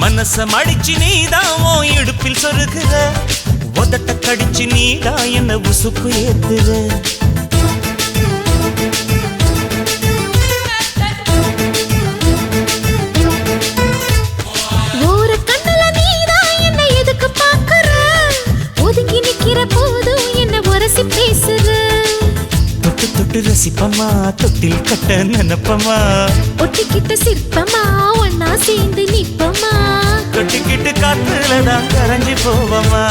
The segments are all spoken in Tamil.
மனசம் அடிச்சு நீதான் உன் இடுப்பில் சொருகுற, உதட்ட கடிச்சு நீதான் என்ன உசுப்பு ஏத்துற. ஒரு கண்ணுல நீதான் என்ன எதுக்கு பாக்குற, ஒதுங்கி நிக்கிற போதும் என்ன உரசி பேசுற. தொட்டு தொட்டு ரசிப்பமா, தொட்டில் கட்ட நினைப்பமா, ஒட்டிக்கிட்ட சிற்பமா ஒன்னா சேர்ந்து நிப்பமா, தொட்டிக்கிட்டு காத்துலதான் கரைஞ்சி போவமா.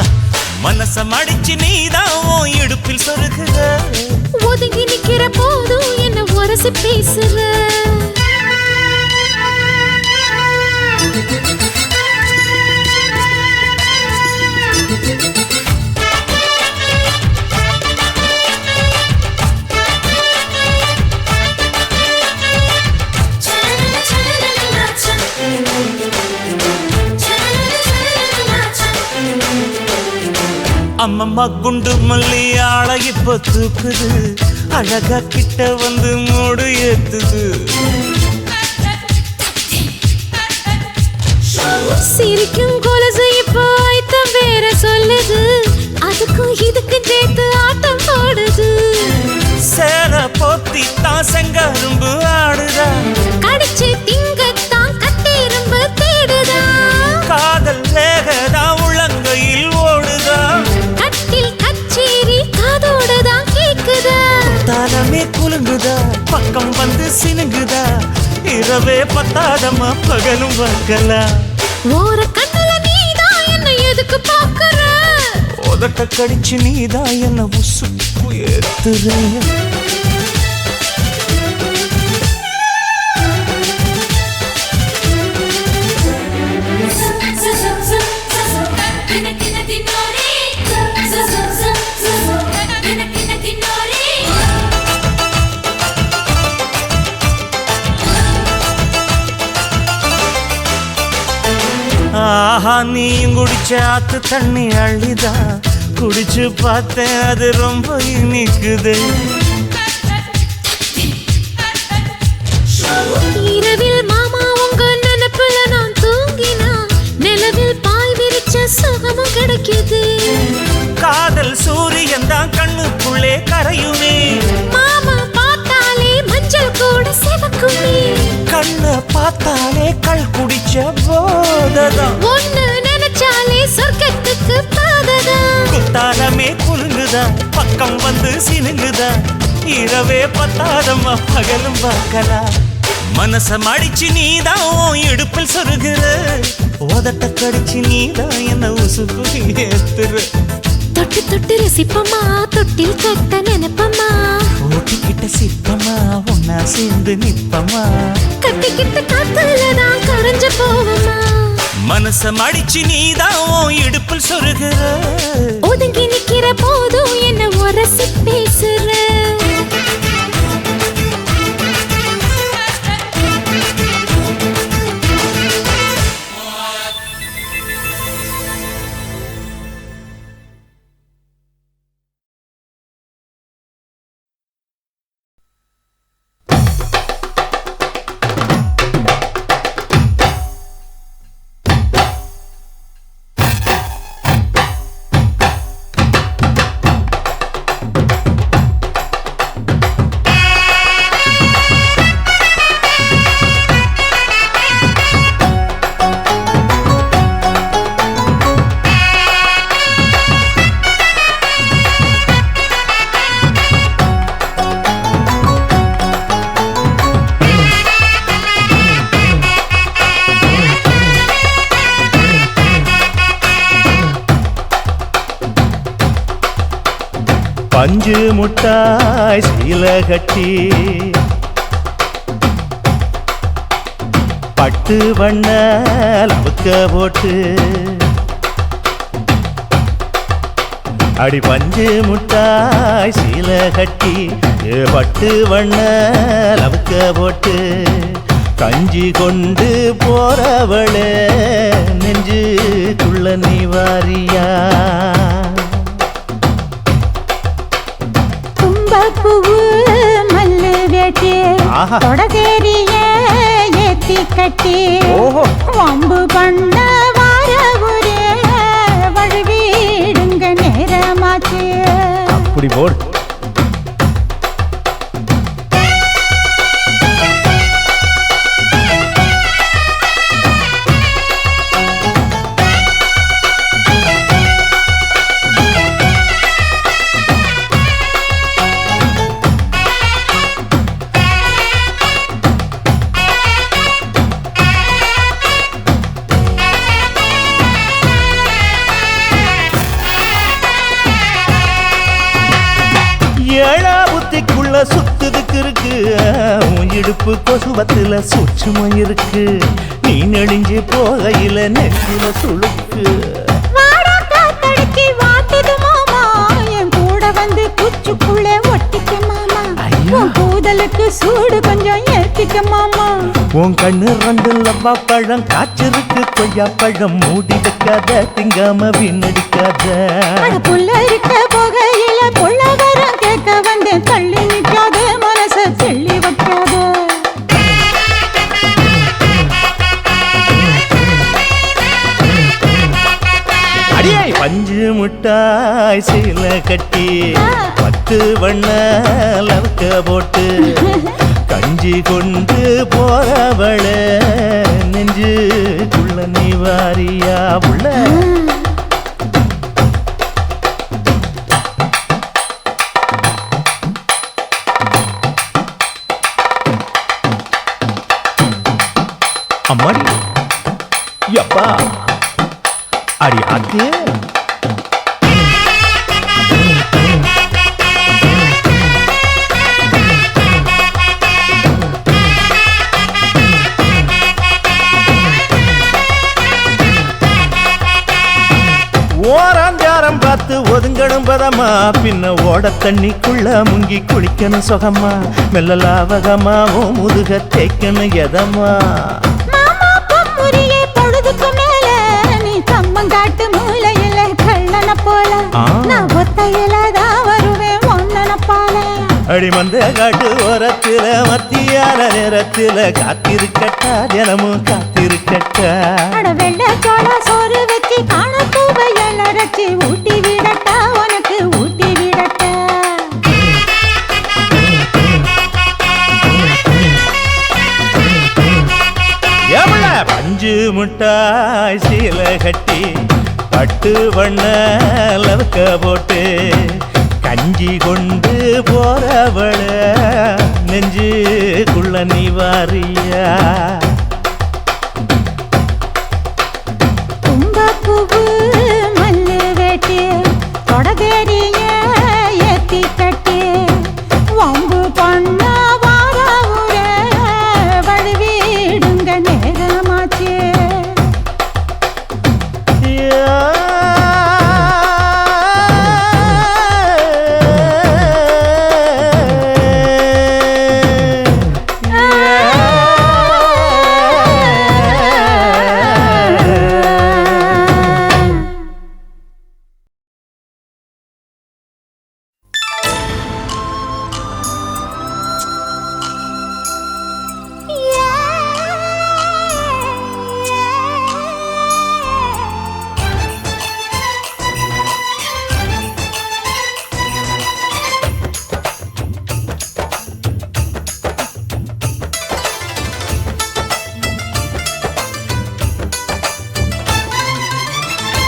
மனசம் அடிச்சு நீதான் உன் இடுப்பில் சொருகுற, ஒதுங்கி நிக்கிற போதும் என்ன உரசி பேசுற. அம்மம்மா குண்டு மல்லி ஆள இப்ப தூக்குது, அழகா கிட்ட வந்து மூடு ஏத்துது. சிரிக்கும் கொலுசு இப்போ ஐத்தம் வேற சொல்லுது, அதுக்கும் இதுக்கும் சேர்த்து ஆட்டம் போடுது. சேர போத்தி தான் செங்கரும்பு ஆடுதா, கடிச்சு திங்கத்தான் கட்டெரும்பு தேடுதா. காதல் வேகதா உள்ளங்கையில் ஓடுதா, கட்டில் கச்சேரி காதோடுதான் கேக்குதா. தானமே குலுங்குதா, பக்கம் வந்து சினுங்குதா, இரவே பத்தாதமா பகலும் பார்க்கலா. ஓர கண்ணுல நீதான் என்ன எதுக்கு பாக்குற, உதட்ட கடிச்சு நீதான் என்ன உசுப்பு ஏத்துற. ஆஹா நீயும் குடிச்ச ஆத்து தண்ணி அள்ளிதா, குடிச்சு பார்த்தேன் அது ரொம்ப இனிக்குது. இரவில் மாமா உங்க நினைப்புல நான் தூங்கினா, நிலவில் பாய் விரிச்ச சுகமும் கிடைக்குது. காதல் சூரியன் தான் கண்ணுக்குள்ளே கரையுமே, மாமா பார்த்தாலே மஞ்சள் கூட சிவக்குமே. கண்ண பார்த்தாலே கள் குடிச்ச போததான், ஒண்ணு நினைச்சாலே சொர்க்கத்துக்கு பாததான். குத்தாலமே குலுங்குதா, பக்கம் வந்து சினுங்குதா, இரவே பத்தாதம்மா பகலும் பார்க்கலா. மனசம் அடிச்சு நீதான் உன் இடுப்பில் சொருகுற, உதட்ட கடிச்சு நீதான் என்ன உசுப்பு ஏத்துற. தொட்டு தொட்டு ரசிப்பமா, தொட்டில் கட்ட நினைப்பமா, ஓட்டிக்கிட்ட சிற்பமா ஒன்னா சேர்ந்து நிப்பமா, கட்டிக்கிட்ட காத்துலதான் கரைஞ்சு போவமா. மனசம் அடிச்சு நீதான் உன் இடுப்பில் சொருகுற, ஒதுங்கி நிக்கிற போதும் என்ன உரசி பேசுற. பஞ்சு முட்டாய் சீல கட்டி பட்டு வண்ண லவுக்க போட்டு அடி பஞ்சு முட்டாய் சீல கட்டி பட்டு வண்ண லவுக்க போட்டு கஞ்சி கொண்டு போறவளே நெஞ்சுக்குள்ள நீ வாரியா தும்பப்பூவு மல்லு வேட்டி தொடகேரிய ஏத்தி கட்டி வம்பு பண்ண வார ஒரே வழுவிடுங்க நேரமாச்சு அப்படி போடு ஏழா புத்திக்குள்ள சுத்துதுக்கு இருக்கு உன் இடுப்பு கொசுவத்துல சூட்சுமம் இருக்கு நீ நெளிஞ்சு போகையில நெற்றில சுளுக்கு என் கூட வந்து குச்சுக்குள்ளே ஒட்டிக்க மாமா கூதலுக்கு சூடு கொஞ்சம் ஏத்திக்க மாமா உன் கண்ணு ரெண்டு லவ்வா பழம் காய்ச்சிருக்கு கொய்யா பழம் மூடி வைக்காத திங்காம வீணடிக்காத புள்ள இருக்க போகையில புள்ள வரம் கேட்க வந்து தள்ளி நிற்காத மனச தெள்ளி வைக்காத அடியே பஞ்சு முட்டாய் சீல கட்டி பத்து வண்ண லவுக்க போட்டு கஞ்சி கொண்டு போறவள நெஞ்சுக்குள்ள நீ வாரியா உள்ள அம்மாடி யப்பா அடி ஆத்து ஓராஞ்சாரம் பார்த்து ஒதுங்கணும் பதமா பின்ன ஓட தண்ணிக்குள்ள முங்கி குளிக்கணும் சுகமா மெல்ல லாவகமா ஓ முதுக தேய்க்கணும் எதமா பொழுதுக்கு மேல நீ கம்மங்காட்டு மூலையில கள்ளன போல நான் ஒத்தையில தான் வருவேன் ஒன்னன போல அடி மந்த காட்டு ஓரத்துல மத்தியான நேரத்துல காத்திருக்கட்டா தினமும் காத்திருக்கட்டா வெள்ள சோள சோறு வச்சு காண பூவையல் அரைச்சி ஊட்டி விடட்டா உனக்கு ஊட்டி விடட்டா எவ்வள பஞ்சு முட்டாய் சீல கட்டி பட்டு வண்ண லவுக்க போட்டு கஞ்சி கொண்டு போறவள நெஞ்சுக்குள்ள நீ வாரியா தும்பப்பூவு மல்லு வேட்டி தொடகேரிய ஏத்தி கட்டி வம்பு பண்ண வார ஊரே வழுவிடுங்க நேரமாச்சு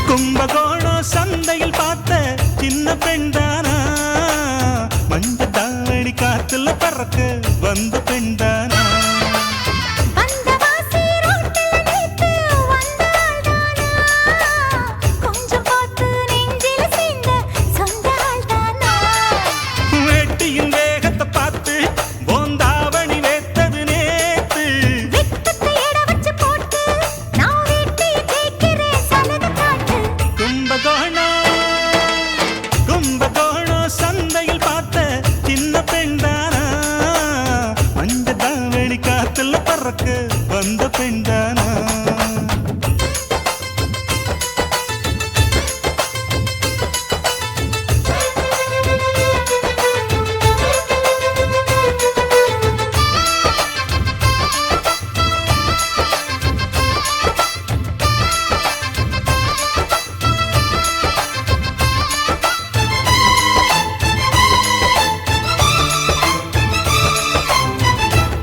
கும்பகோணம் சந்தையில் பார்த்த சின்ன பெண்தானா மஞ்ச தாவணி காத்துல பறக்க வந்த பெண்தானா வேட்டியின் வேகத்தை பார்த்து போந்தாவணி வேத்தது நேத்து கும்பகோணம் வந்த பெண்தானா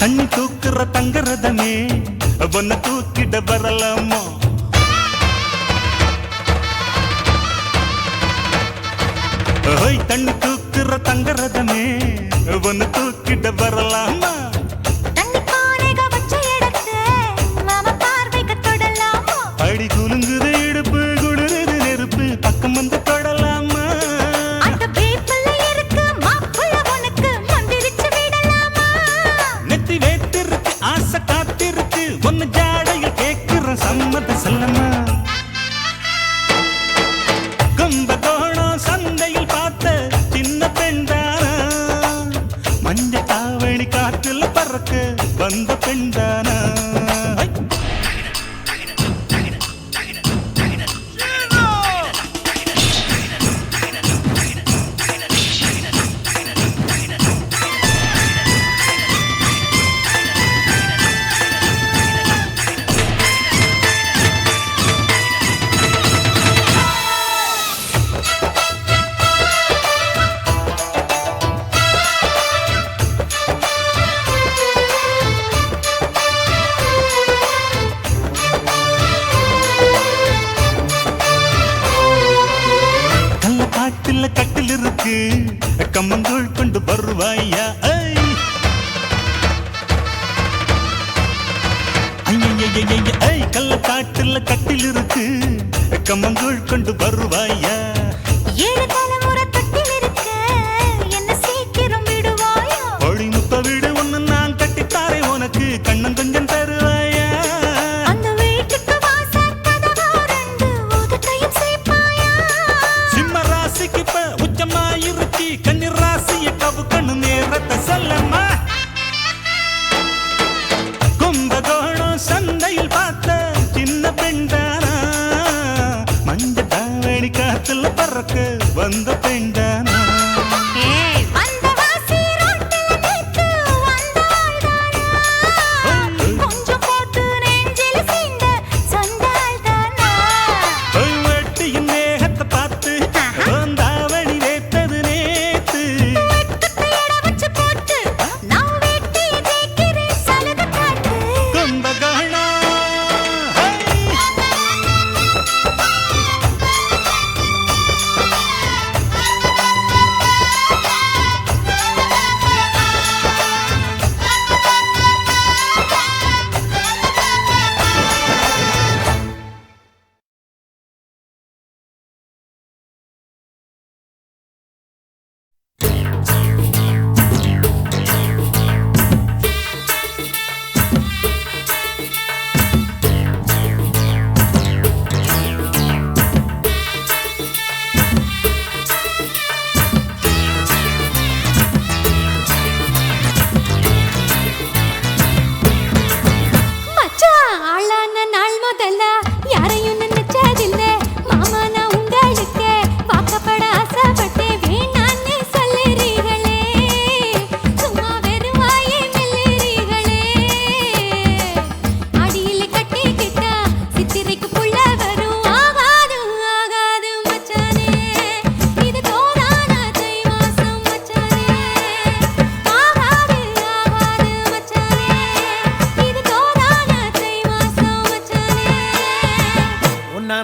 தண்ணி தூக்குற தங்கரதமே ஒன்ன தூக்கிட வரலாமா ஓய் தண்ணி தூக்குற தங்கரதமே ஒன்ன தூக்கிட வரலாமா அடி குலுங்குது இடுப்பு குளிருது நெருப்பு பக்கம் வந்து தொடலாமா நெத்தி வேத்திருக்கு ஆசை காத்திருக்கு ஒன்னு ஜாடையில் கேட்கிற சம்மத செல்லமா கும்பகோணம் சந்தையில் பார்த்த சின்ன பெண்தானா மஞ்ச தாவணி காற்றுல பறக்க வந்த பெண்தானா கட்டில் இருக்கு கம்மங்கூழ் கொண்டு வருவாயா கள்ள காட்டுல கட்டில் இருக்கு கம்மங்கூழ் கொண்டு வருவாயா ஒளி முத்த வீடு ஒண்ணு நான் கட்டித்தாரே உனக்கு கண்ணம் கொஞ்சம் தருவாயா உச்சமாயிருச்சி கண்ணீர் ராசிய கவு கண்ணு நேரத்தை சொல்லம்மா கும்பகோணம் சந்தையில் பார்த்த சின்ன பெண்தானா மஞ்ச தாவணி காத்துல பறக்க வந்த பெண்தானா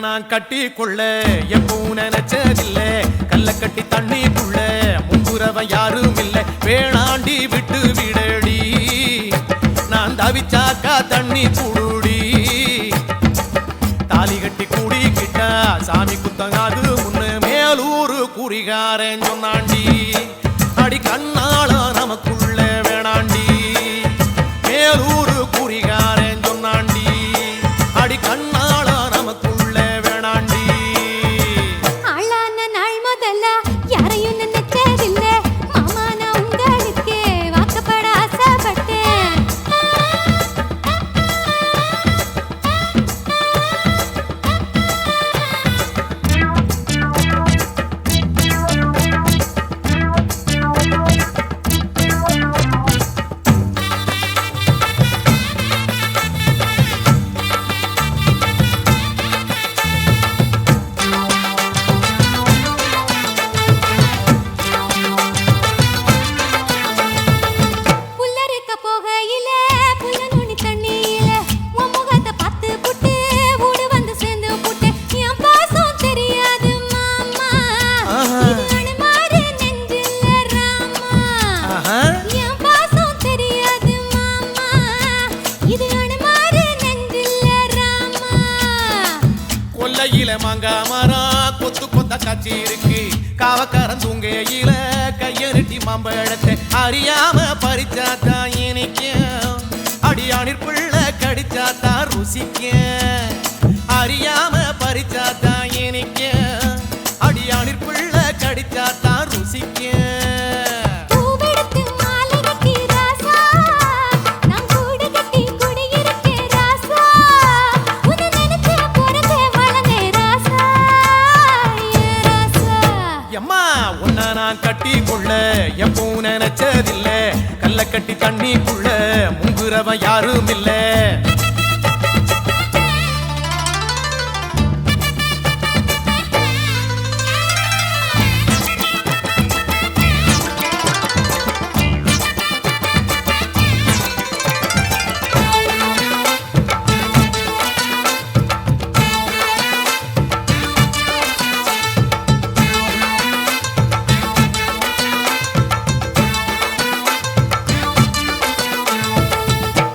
நான் கட்டி கொள்ள எப்பவும் நினைச்சதில்ல கல்ல கட்டி தண்ணிக்குள்ள முன்புறவன் யாரும் இல்ல வேணாண்டி விட்டு விடடி நான் தவிச்சாக்கா தண்ணி குடுடி தாலி கட்டி கூடிக்கிட்டா சாமி குத்தங்காது முன்னு மேலூரு குறிகாரன் சொன்னாண்டி அடி கண்ணாள நமக்குள்ள வேணாண்டி மேலூரு குறிகாரன் சொன்னாண்டி அடி கண்ணாள நமக்குள்ள கொடியில மாங்கா மரம் கொத்து கொத்த காட்சி இருக்கு காவக்காரன் தூங்கையில கையெருட்டி மாம்பழத்தை அறியாம பறிச்சாத்தான் இனிக்கும் அடியானிற் பிள்ளை கடிச்சாத்தான் ருசிக்கும் அறியாம பறிச்சாத்தான் இனிக்கும் அடியானிற் பிள்ளை கடிச்சாத்தான் ருசிக்கும் கட்டி கொள்ள எப்போ நினைச்சதில்ல கல்ல கட்டி தண்ணிக்குள்ள முங்குறவன் யாரும் இல்ல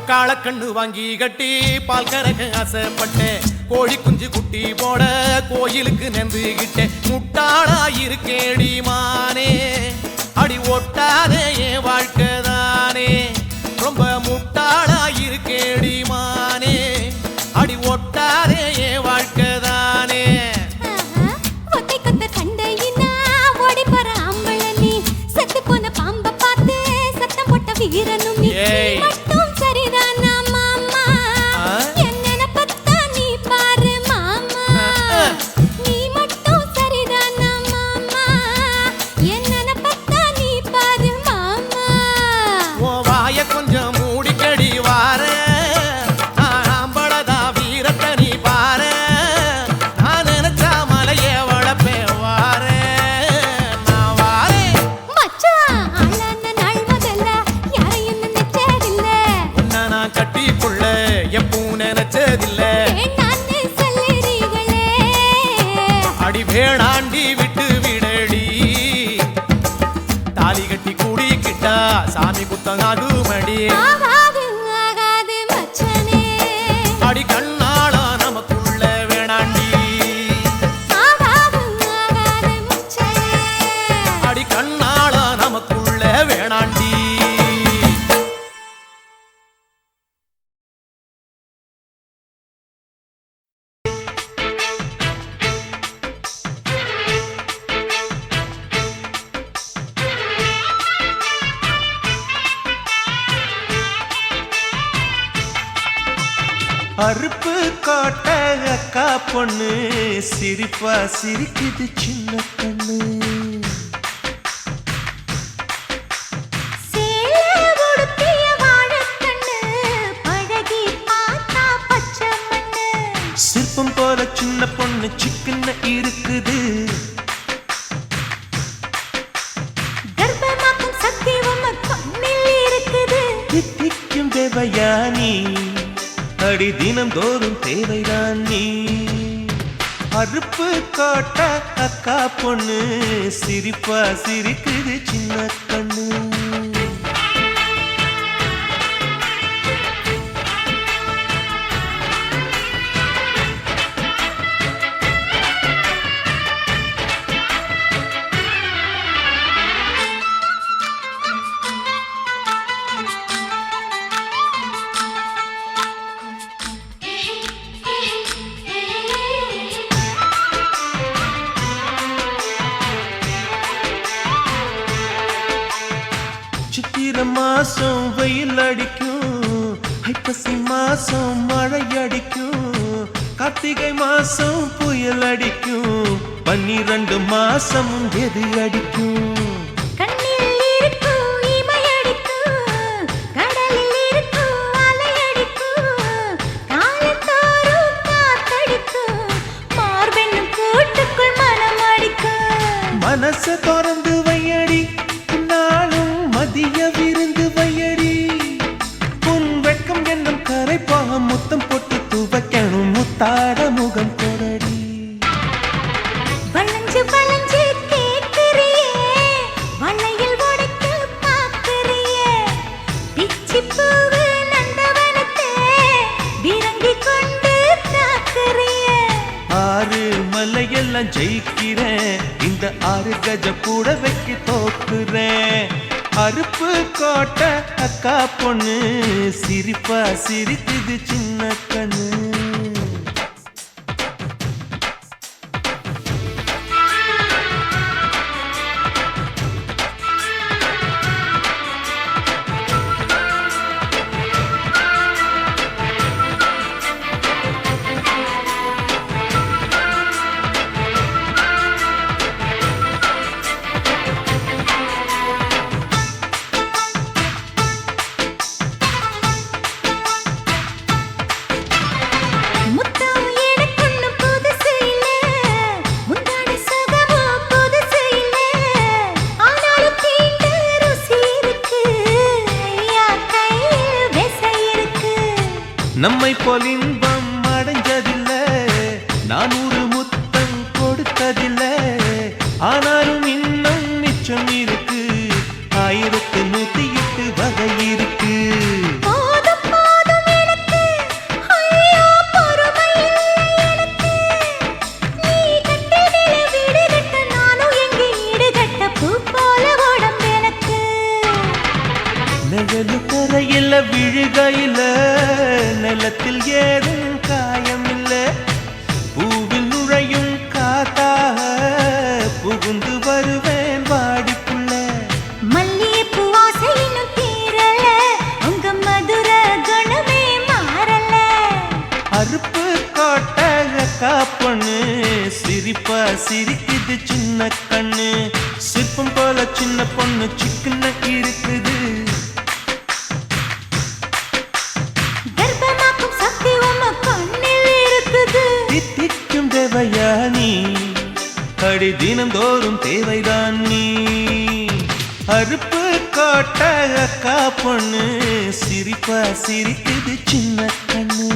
காளக்கண்ணு வாங்கி கட்டி பால் கறக்க ஆசைப்பட்டேன் கோழி குஞ்சு குட்டி போட கோயிலுக்கு நெந்துகிட்டேன் முட்டாளாயிருக்கேடி மானே அடி ஒட்டாதே என் வாழ்க்கைதானே ரொம்ப முட்டாளாயிருக்கேடி மானே அடி ஒட்டாதே என் வாழ்க்கைதானே வீரனும் மட்டும் சரிதானா மாமா என்ன பத்தா நீ பாரு மாமா நீ மட்டும் சரிதானா மாமா என்ன பத்தா நீ பாரு மாமா ஓ வாய கொஞ்சம் மூடிக்கடி வார ஆம்பளதா வீரத்தை நீ பாரு நான் நினைச்சா மலையே வளப்பே வார நான் வாரே மச்சான் ஆளான நாள் முதல்ல யாரையும் நினைச்சதில்ல நான் கட்டிக்குள்ள எப்போ நினைச்சதில்ல வேண்டான்னு சொல்லுறீங்களே அடி வேணாண்டி விட்டு விடடி தாலி கட்டி கூடிக்கிட்டா சாமி குத்தங்காது மடி ஆகாது ஆகாது மச்சனே அடி கண்ணாளா நமக்குள்ள வேணாண்டி ஆகாது ஆகாது மச்சனே அடி கண்ணாளா நமக்குள்ள வேணாண்டி அறுப்பு காட்ட அக்கா பொண்ணு சிரிப்பா சிரிக்குது சின்ன கண்ணு சேல உடுத்திய வாழைக்கண்ணு பழகி பார்த்தா பச்சை மண்ணு சிற்பம் போல சின்ன பொண்ணு சிக்கன இருக்குது கர்ப்பமாக்கும் சத்தியமும் கண்ணில் இருக்குது தித்திக்கும் தேவயானி அடி தினம் தோறும் தேவைதான் நீ அறுப்பு காட்ட அக்கா பொண்ணு சிரிப்பா சிரிக்குது சின்ன கண்ணு சித்திரை மாசம் வெயில் அடிக்கும் ஐப்பசி மாசம் மழை அடிக்கும் கார்த்திகை மாசம் புயல் அடிக்கும் 12 மாசம் எது அடிக்கும் கண்ணில் இருக்கும் இமை அடிக்கும் கடலில் இருக்கும் அலை அடிக்கும் காலத்தோறும் காத்தடிக்கும் மார்பெண்ணும் கூட்டுக்குள் மனம் அடிக்கும் மனச திறந்து வையடி நாளும் மதிய விருந்து வையடி உன் வெட்கம் என்னும் கரைப்பாக முத்தம் போட்டு துவைக்கணும் முத்தாட முகம் கொடடி வளைஞ்சு வளைஞ்சு கேட்கிறியே வளையல் உடைக்க பார்க்கிறியே பிச்சி பூவு நந்தவனத்தை விரங்கி கொண்டு தாக்குறியே 6 எல்லாம் ஜெயிக்கிறேன், இந்த 6 கஜ கூட வைக்க தோக்குறேன். அருப்பு கோட்டை அக்கா பொண்ணு சிரிப்பா சிரிக்குது சின்ன கண்ணு. நம்மை போல் இன்பம் அடைஞ்சதில்ல, 400 முத்தம் கொடுத்ததில்ல, ஆனாலும் இன்னும் மிச்சம் இருக்கு, 1108 வகை இருக்கு. நிழலு கரையில விழுகையில நிலத்தில் ஏதும் காயமில்ல, பூவில் நுழையும் காத்தாக புகுந்து வருவேன் வாடிக்குள்ள. மல்லிகைப்பூ வாசை இன்னும் தீரல, உங்க மதுர குணமே மாறல. அருப்பு கோட்டை அக்கா பொண்ணு சிரிப்பா சிரிக்குது சின்ன கண்ணு. சிற்பம் போல சின்ன பொண்ணு சிக்கன இருக்குது, தித்திக்கும் தேவையா நீ, அடி தினந்தோறும் தேவைதான் நீ. அருப்பு கோட்டை அக்கா பொண்ணு சிரிப்பா சிரிக்குது சின்ன கண்ணு.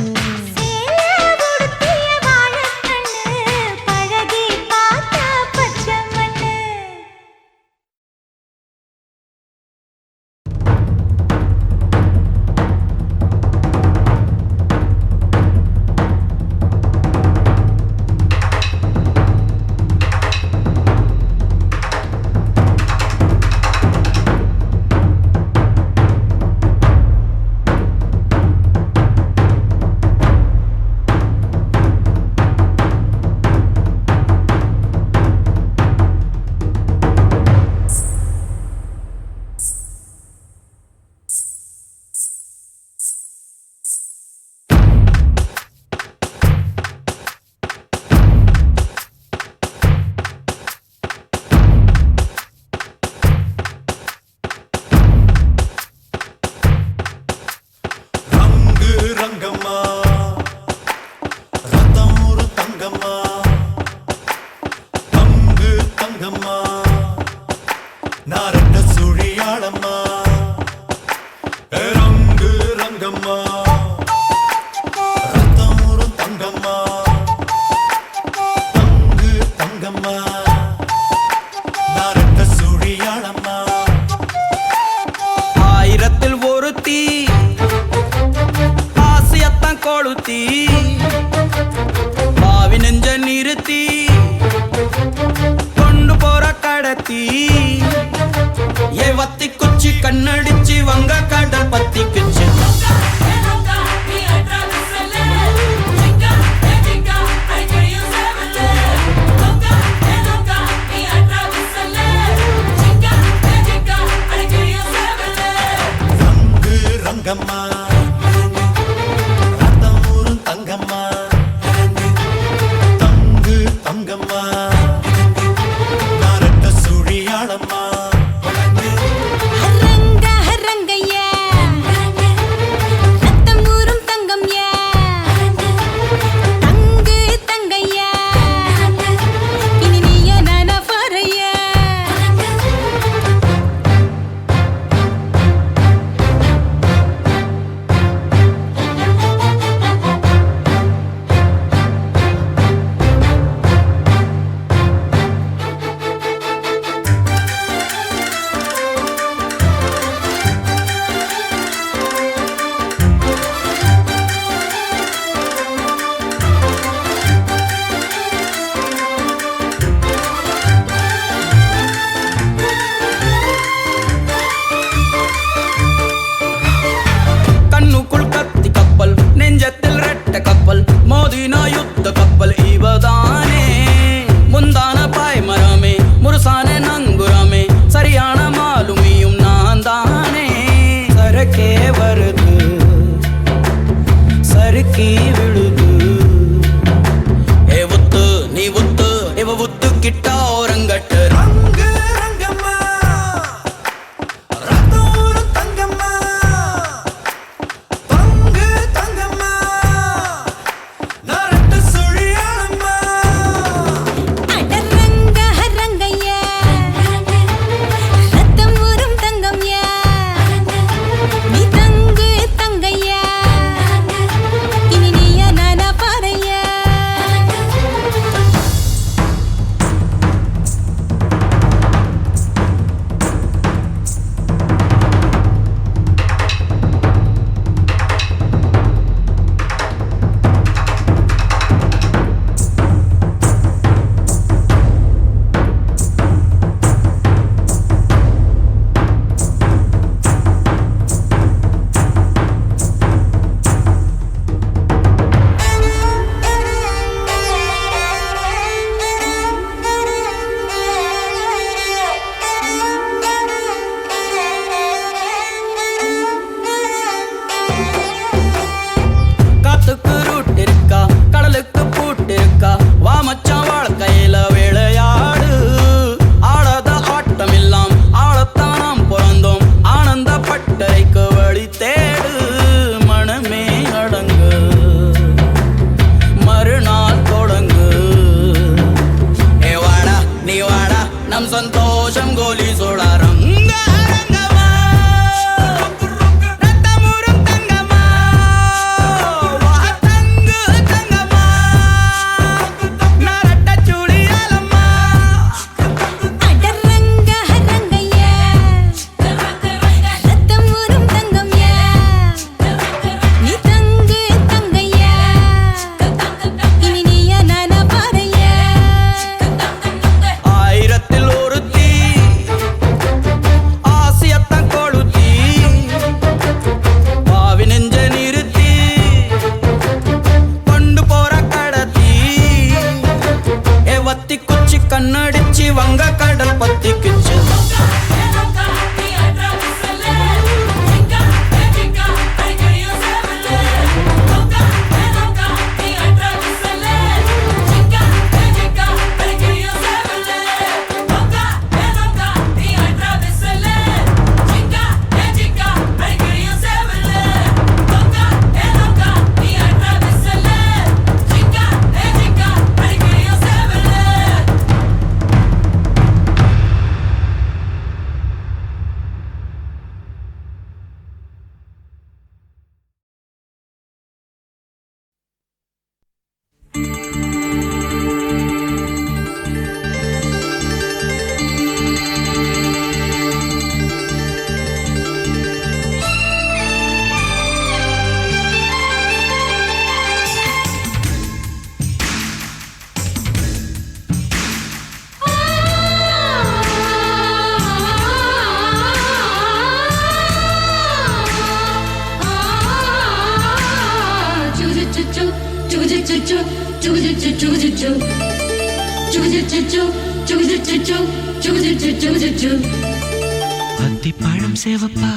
அத்திப்பழம் சேவப்பா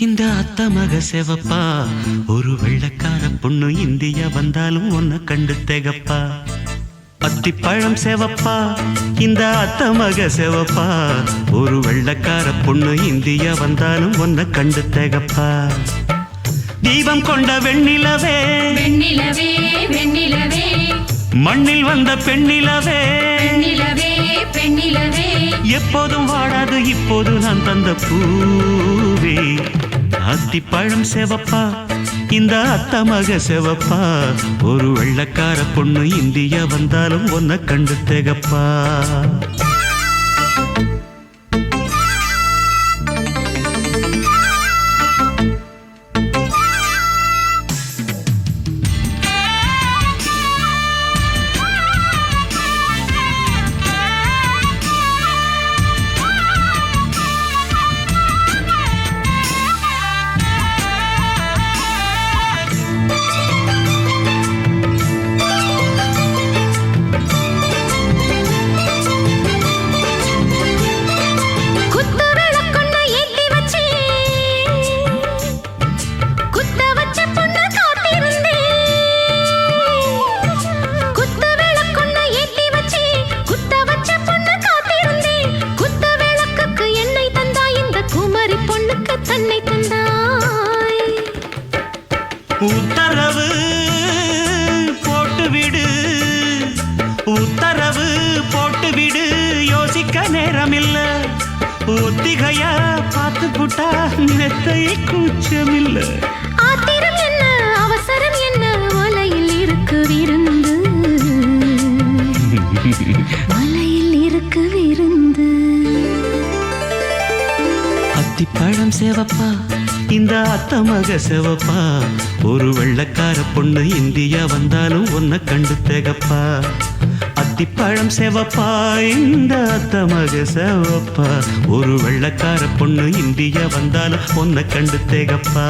இந்த அத்த மக சேவப்பா ஒரு வெள்ளக்கார பொண்ணு இந்தியா வந்தாலும் உன்னை கண்டு திகப்பா அத்திப்பழம் சேவப்பா இந்த அத்த மக சேவப்பா ஒரு வெள்ளக்கார பொண்ணு இந்தியா வந்தாலும் உன்னை கண்டு திகப்பா தீபம் கொண்ட வெண்ணிலவே வெண்ணிலவே வெண்ணிலவே மண்ணில் வந்த பெண்ணிலவே பெண்ணிலவே பெண்ணிலவே எப்போதும் வாடாது இப்போது நான் தந்த பூவே அத்திப்பழம் சேவப்பா இந்த அத்த மக சேவப்பா ஒரு வெள்ளக்கார பொண்ணு இந்தியா வந்தாலும் உன்னை கண்டு திகப்பா உத்தரவு போட்டுவிடு உத்தரவு போட்டுவிடு யோசிக்க நேரமில்ல ஒத்திகையா பார்த்து புட்டா மெத்தை கூச்சமில்ல ஆத்திரம் என்ன அவசரம் என்ன வலையில் இருக்கு விருந்து வலையில் இருக்கு விருந்து அத்திப்பழம் சேவப்பா இந்த அத்த மக சேவப்பா ஒரு வெள்ளக்கார பொண்ணு இந்தியா வந்தாலும் உன்னை கண்டு திகப்பா அத்திப்பழம் சேவப்பா இந்த அத்த மக சேவப்பா ஒரு வெள்ளக்கார பொண்ணு இந்தியா வந்தாலும் உன்னை கண்டு திகப்பா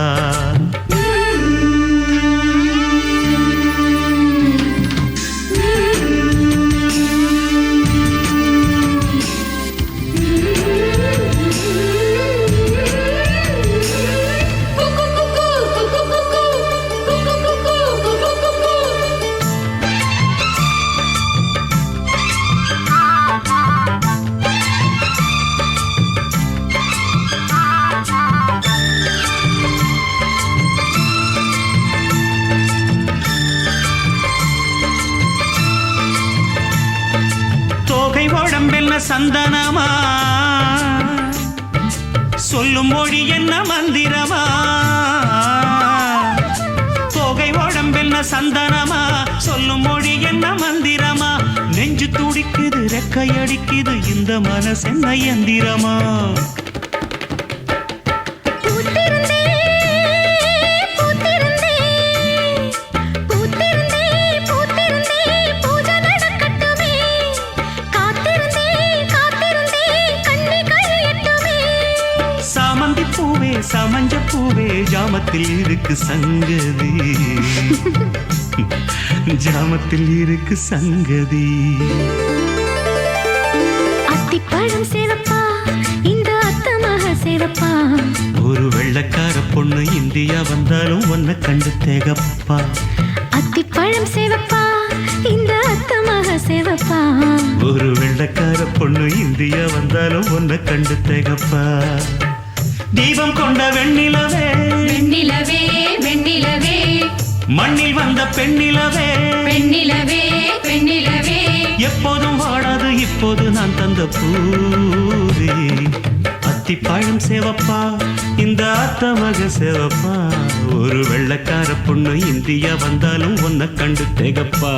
சந்தனமா சொல்லும் மொழி என்ன மந்திரமா தோகை உடம்பென்ன சந்தனமா சொல்லும் மொழி என்ன மந்திரமா நெஞ்சு துடிக்குது ரெக்கையடிக்குது இந்த மனசென்ன எந்திரமா சமஞ்ச பூவே ஜாமத்தில் இருக்கு சங்கதி ஜாமத்தில் இருக்கு சங்கதி அத்திப்பழம் சேவப்பா இந்த அத்த மக சேவப்பா ஒரு வெள்ளக்கார பொண்ணு இந்தியா வந்தாலும் உன்னை கண்டு திகப்பா அத்திப்பழம் சேவப்பா இந்த அத்த மக சேவப்பா ஒரு வெள்ளக்கார பொண்ணு இந்தியா வந்தாலும் உன்னை கண்டு திகப்பா தீபம் கொண்ட வெண்ணிலவே வெண்ணிலவே வெண்ணிலவே மண்ணில் வந்த பெண்ணிலவே பெண்ணிலவே பெண்ணிலவே எப்போதும் வாடாது இப்போது நான் தந்த பூவே அத்திப்பழம் சேவப்பா இந்த அத்த மக சேவப்பா ஒரு வெள்ளக்கார பொண்ணு இந்தியா வந்தாலும் உன்னை கண்டு திகப்பா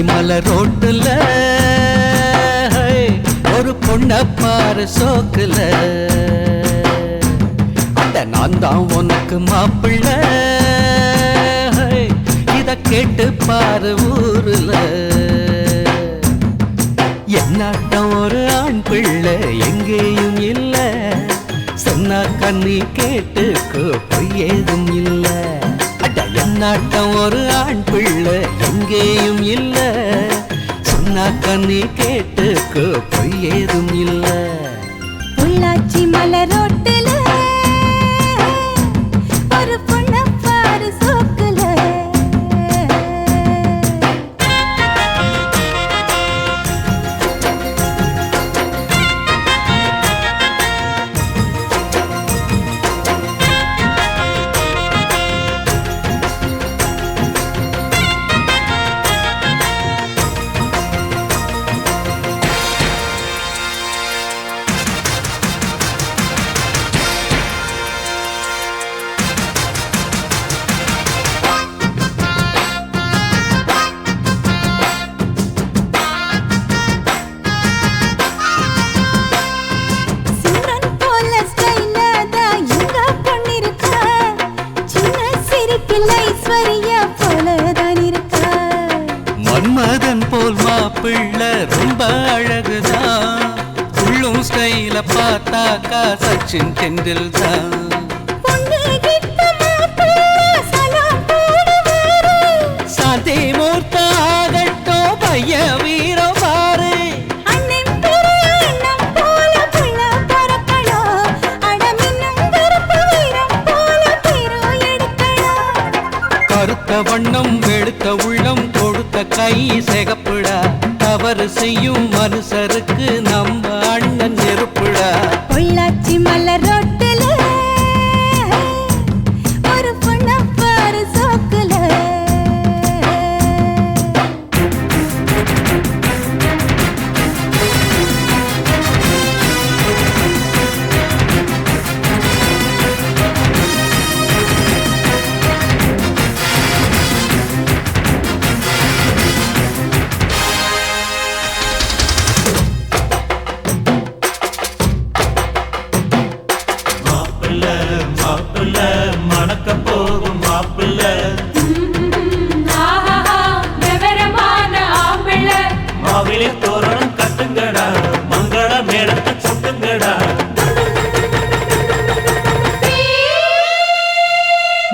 மலை ரோட்டுல ஒரு பொண்ண பாரு சோக்குல அட நான் தான் உனக்கு மாப்பிள்ள இத கேட்டு பாரு ஊருல என்னாட்டம் ஒரு ஆண் பிள்ளை எங்கேயும் இல்ல சொன்னா கண்ணி கேட்டுக்கோ பொய் ஏதும் இல்ல அட என்னாட்டம் ஒரு ஆண் பிள்ளை எங்கேயும் இல்ல சொன்னா கண்ணி கேட்டுக்கோ பொய் ஏதும் இல்ல பொள்ளாச்சி மலை ரோட்டுல ஒரு பொண்ண பாரு சோக்குல மன்மதன் போல் மாப்பிள்ளை ரொம்ப அழகுதான் உள்ளும் ஸ்டைல பார்த்தாக்கா சச்சின் டெண்டுல்கர் சாந்தி மூர்த்த ஆகட்டும் பைய வீரம் பாரு கருத்த வண்ணம் வெளுத்த உள்ளம் கொடுத்த கை சிகப்புடா தவறு செய்யும் மனுஷருக்கு நம்ம அண்ணன் நெருப்புடா பொள்ளாச்சி மலை ரோட்டுல ஒரு பொண்ண பாரு சோக்குல மாப்பிள்ள மணக்க போகும் மாப்பிள்ள மாவிலே தோரணம் கட்டுங்கடா மங்கள மேளத்தை சுட்டுங்கடா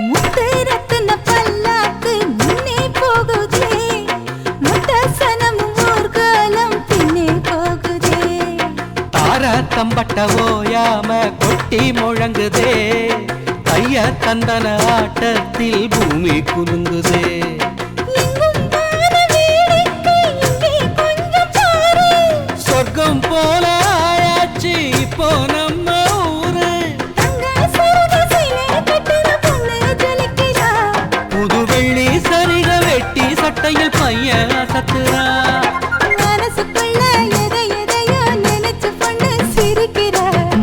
முத்து ரத்தின பல்லாக்கு முன்னே போகுதே முத்தசனம் ஊர்காலம் பின்னே போகுதே தார தம்பட்ட ஓயாம கொட்டி முழங்குதே கைய தந்தன ஆட்டத்தில் பூமி குலுங்குதே சொர்க்கம் போல ஆயாச்சு இப்போ நம்ம ஊரு புது வெள்ளி சரிக வெட்டி சட்டையில் பையன் அசத்துறா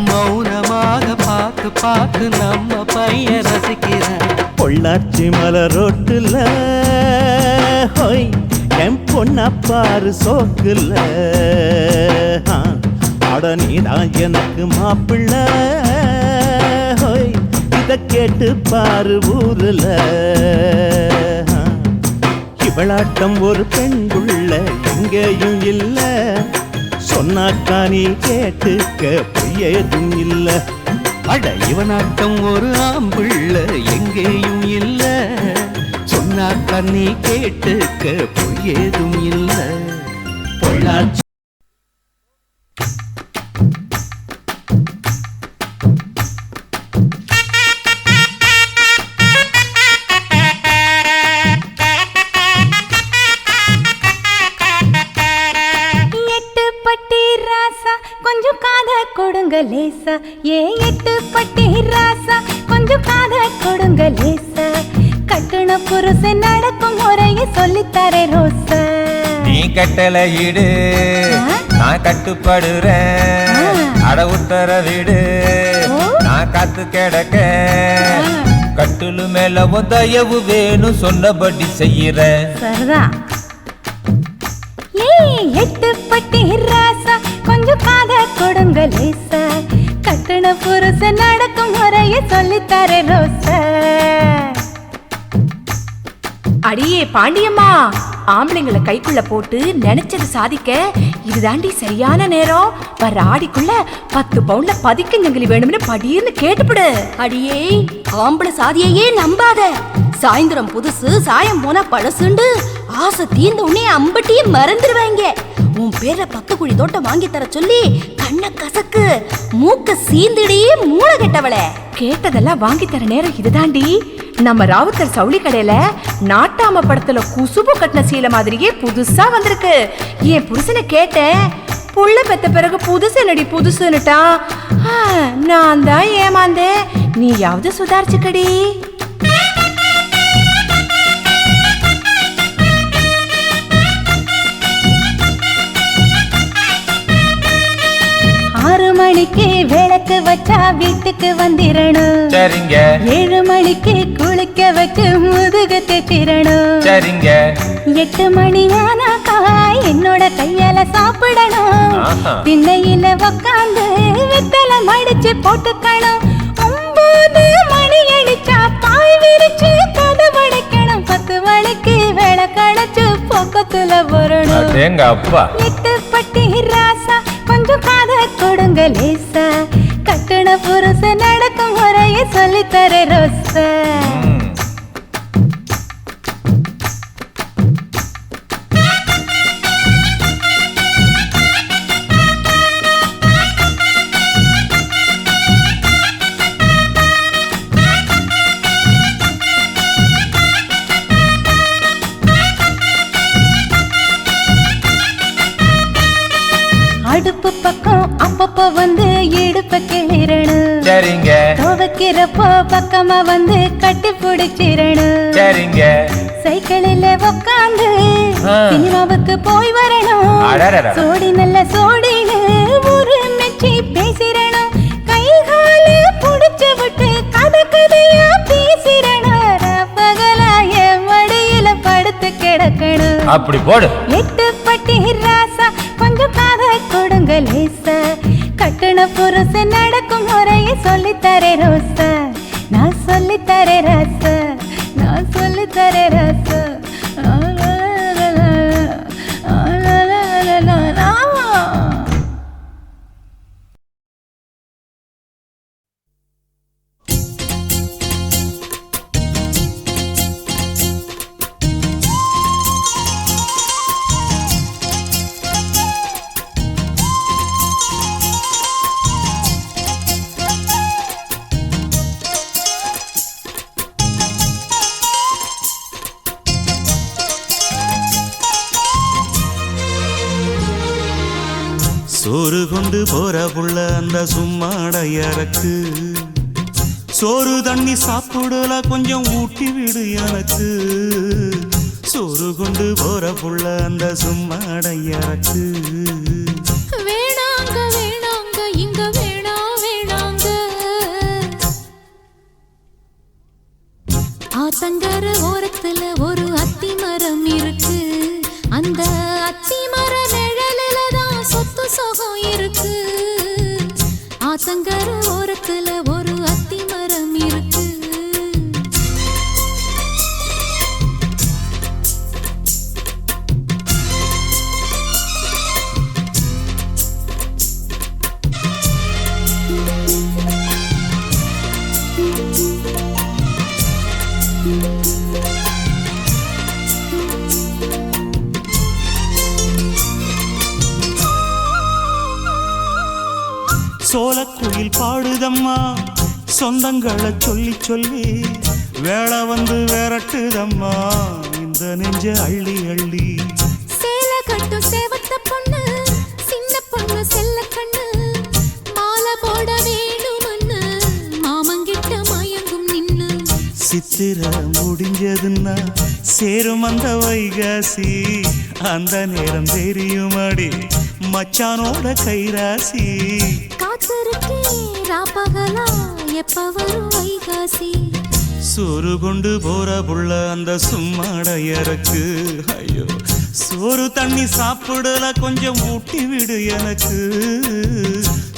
மௌனமாக பார்த்து பார்த்து நம்ம பையன் ரசிக்கிற பொள்ளாச்சி மலை ரோட்டுல ஹோய் என் பொண்ண பாரு சோக்குல அட நீதான் எனக்கு மாப்பிள்ள ஹோய் இத கேட்டு பாரு ஊருல இவளாட்டம் ஒரு பெண் புள்ள எங்கேயும் இல்ல சொன்னாக்கா நீ கேட்டுக்க பொய்யேதும் இல்ல அட இவனாட்டம் ஒரு ஆம்பிள்ள எங்கேயும் இல்ல சொன்னா கண்ணி கேட்டுக்க பொய்யேதும் இல்ல பொள்ளாச்சி கொஞ்சம் காத கொடுங்க லேசா எட்டு பட்டி ராசா கொஞ்சம் காத கொடுங்க லேசா கட்டுன புருஷன் நடக்கும் முறையை சொல்லித்தரே ரோசா நீ கட்டளை இடு நான் கட்டுப்படுறேன் அட உத்தர விடு நான் காத்து கிடக்க கட்டுலு மேல தயவு வேணும் சொன்னபடி செய்யறேன் சரிதான் பட்டி ராசா கொஞ்சம் காத கொடுங்க லேசா கட்டுன புருஷ நடக்கும் முறைய சொல்லித்தர ரோசா. அடியே பாண்டியம்மா, ஆம்பளைங்களை கைக்குள்ள போட்டு நினைச்சது சாதிக்க இதுதாண்டி சரியான நேரம். வர ஆடிக்குள்ள 10 பவுன்ல பதிக்கஞ்சங்கிலி வேணும்னு படின்னு கேட்டுப்படு. அடியே ஆம்பளை சாதியையே நம்பாத. சாயந்தரம் புதுசு சாயம் போனா பழசுண்டு ஆசை தீர்ந்த உடனே அம்பட்டியே மறந்துடுவாங்க. உன் பேர 10 குழி தோட்டம் வாங்கி தர சொல்லி கண்ண கசக்கு மூக்க சீந்திடி மூளை கெட்டவளே. கேட்டதெல்லாம் வாங்கி தர நேரம் இதுதாண்டி. நம்ம ராவுத்தர் சவுளி கடையில நாட்டாம படத்துல குசுபு கட்டின சீலை மாதிரியே புதுசா வந்திருக்கு. என் புருஷனை கேட்டேன், புள்ள பெத்த பிறகு புதுசு நடி புதுசுன்னுட்டான். நான் தான் ஏமாந்தேன். நீயாவது சுதாரிச்சுக்கடி. மணிக்கு விளக்கு வச்சா வீட்டுக்கு வந்திரணும். சரிங்க. 7 மணிக்கு குளிக்க வச்சு முதுகு தேச்சிரணும். சரிங்க. 8 மணி ஆனாக்கா என்னோட கையால சாப்பிடணும். திண்ணையில உக்காந்து வெத்தலை மடிச்சு போட்டுக்கணும். 9 மணி அடிச்சா பாய் விரிச்சு கதவடைக்கணும். 10 மணிக்கு விளக்கடைச்சு பக்கத்துல வரணும். 8 பட்டி ராசா கொஞ்சம் காத கொடுங்க லேசா கட்டுன புருஷ நடக்கும் முறைய சொல்லித்தர ரோசா. அடுப்பு பக்கம் அப்பப்போ வந்து இடுப்ப கிளிரணும். சரிங்க. துவைக்கிறப்போ பக்கமா வந்து கட்டி பிடிச்சிரணும். சரிங்க. சைக்கிளில் உக்காந்து சினிமாவுக்கு போய் வரணும். சோடி நல்ல சோடின்னு ஒரு மெச்சி பேசிரணும். கை கால புடிச்சு விட்டு கதை கதையா பேசிரணும். பகலா என் மடியில படுத்து கிடக்கணும். அப்படி போடு. 8 பட்டி ராசா கொஞ்சம் காத கொடுங்க லேசா கட்டுன புருஷ நடக்கும் முறைய சொல்லித்தர ரோசா. நான் சொல்லித்தர ராசா, நான் சொல்லித்தர ராசா. சோறு கொண்டு போற புள்ள அந்த சும்மாடையறக்கு சோறு தண்ணி சாப்பிடல கொஞ்சம் ஊட்டி விடு எனக்கு. சோறு கொண்டு போற புள்ள அந்த சும்மாடையறக்கு. வேணாங்க வேணாங்க இங்க வேணா வேணாங்க. ஆத்தங்கர ஓரத்துல ஒரு அத்தி மரம் இருக்கு. அந்த அத்தி மர நிழலில தான் சொத்து சுகம் இருக்கு. ஆத்தங்கர ஓரத்துல ஒரு அத்தி மரம் இருக்கு. சோலக்குயில் பாடுதம்மா சொந்தங்களை சொல்லி சொல்லி வேளை வந்து விரட்டுதம்மா இந்த நெஞ்ச அள்ளி அள்ளி. சேல கட்டும் சேவத்த பொண்ணு சின்ன பொண்ணு செல்ல கண்ணு மாலை போட வேணுமன்னு மாமங்கிட்ட மயங்கும் நின்னு. சித்திர முடிஞ்சதுன்னா சேரும் அந்த வைகாசி அந்த நேரம் தெரியுமாடி மச்சானோட கைராசி. காத்திருக்கேன் ராப்பகலா எப்ப வரும் வைகாசி. சோறு கொண்டு போற புள்ள அந்த சும்மாடையறக்கு. ஐயோ சோறு தண்ணி சாப்பிடல கொஞ்சம் ஊட்டி விடு எனக்கு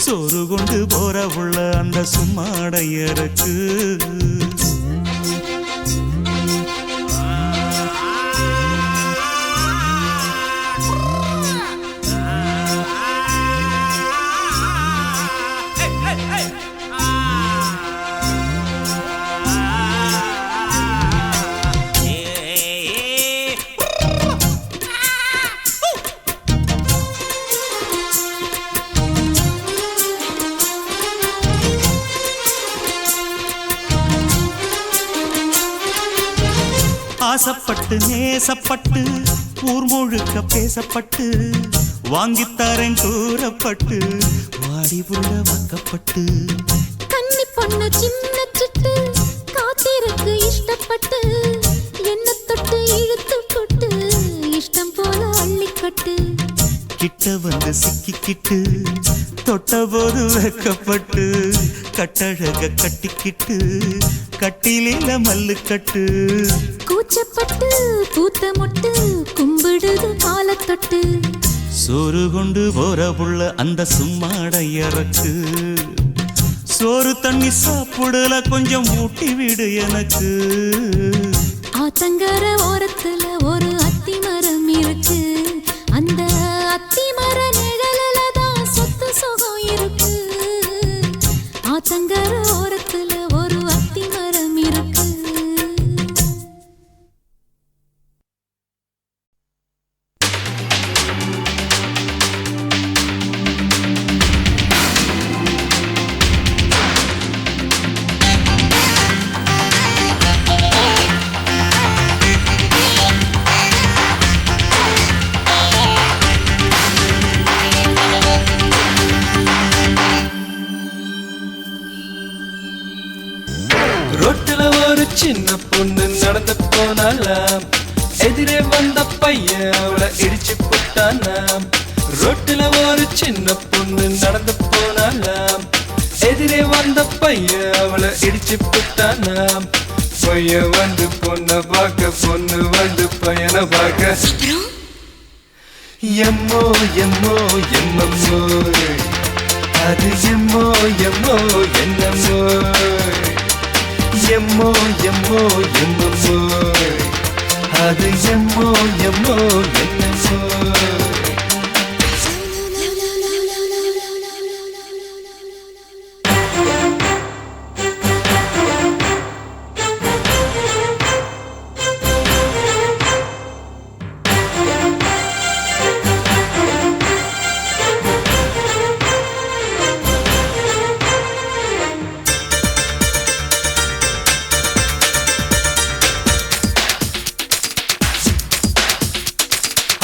சோறு கொண்டு போற உள்ள அந்த சும்மாடையருக்கு ஆசப்பட்டு நேசப்பட்டு ஊர் முழுக்க பேசப்பட்டு வாங்கித்தாரன் கூறப்பட்டு வாடி புள்ள வாக்கப்பட்டு கன்னி பொண்ணு சின்ன சிட்டு காத்திருக்கு இஷ்டப்பட்டு என்ன தொட்டு இழுத்து போட்டு இஷ்டம் போல அள்ளிக்கட்டு கிட்ட வந்து சிக்கிக்கிட்டு தொட்ட போது வைக்கப்பட்டு கட்டழக கட்டிக்கிட்டு கட்டிலேல மல்லு கட்டு கூச்சப்பட்டு பூத்த முட்டு கும்பிடுது காலத்தொட்டு சோறு கொண்டு போற புள்ள அந்த சும்மாடையறக்கு சோறு தண்ணி சாப்பிடல கொஞ்சம் ஊட்டி விடு எனக்கு ஆத்தங்கர ஓரத்துல ஒரு அத்தி மரம் இருக்கு அந்த அத்தி மர நிழலில தான் சொத்து சுகம் இருக்கு ஆத்தங்கர ஓரத்துல ஒரு அத்தி மரம் இருக்கு ரோட்டுல ஒரு சின்ன பொண்ணு நடந்து போனாலாம் எதிரே வந்த பையன் அவளை இடிச்சு போட்டானாம் ரோட்டுல ஒரு சின்ன பொண்ணு நடந்து போனாலாம் எதிரே வந்த பையன் அவளை இடிச்சு போட்டானாம் பையன் வந்து பொண்ணை பார்க்க பொண்ணு வந்து பையனை பார்க்க எம்மோ எம்மோ எம்மம்மோ அது எம்மோ எம்மோ என்னம்மோ எம்மோ எம்மோ எம்மம்மோ அது எம்மோ எம்மோ என்னம்மோ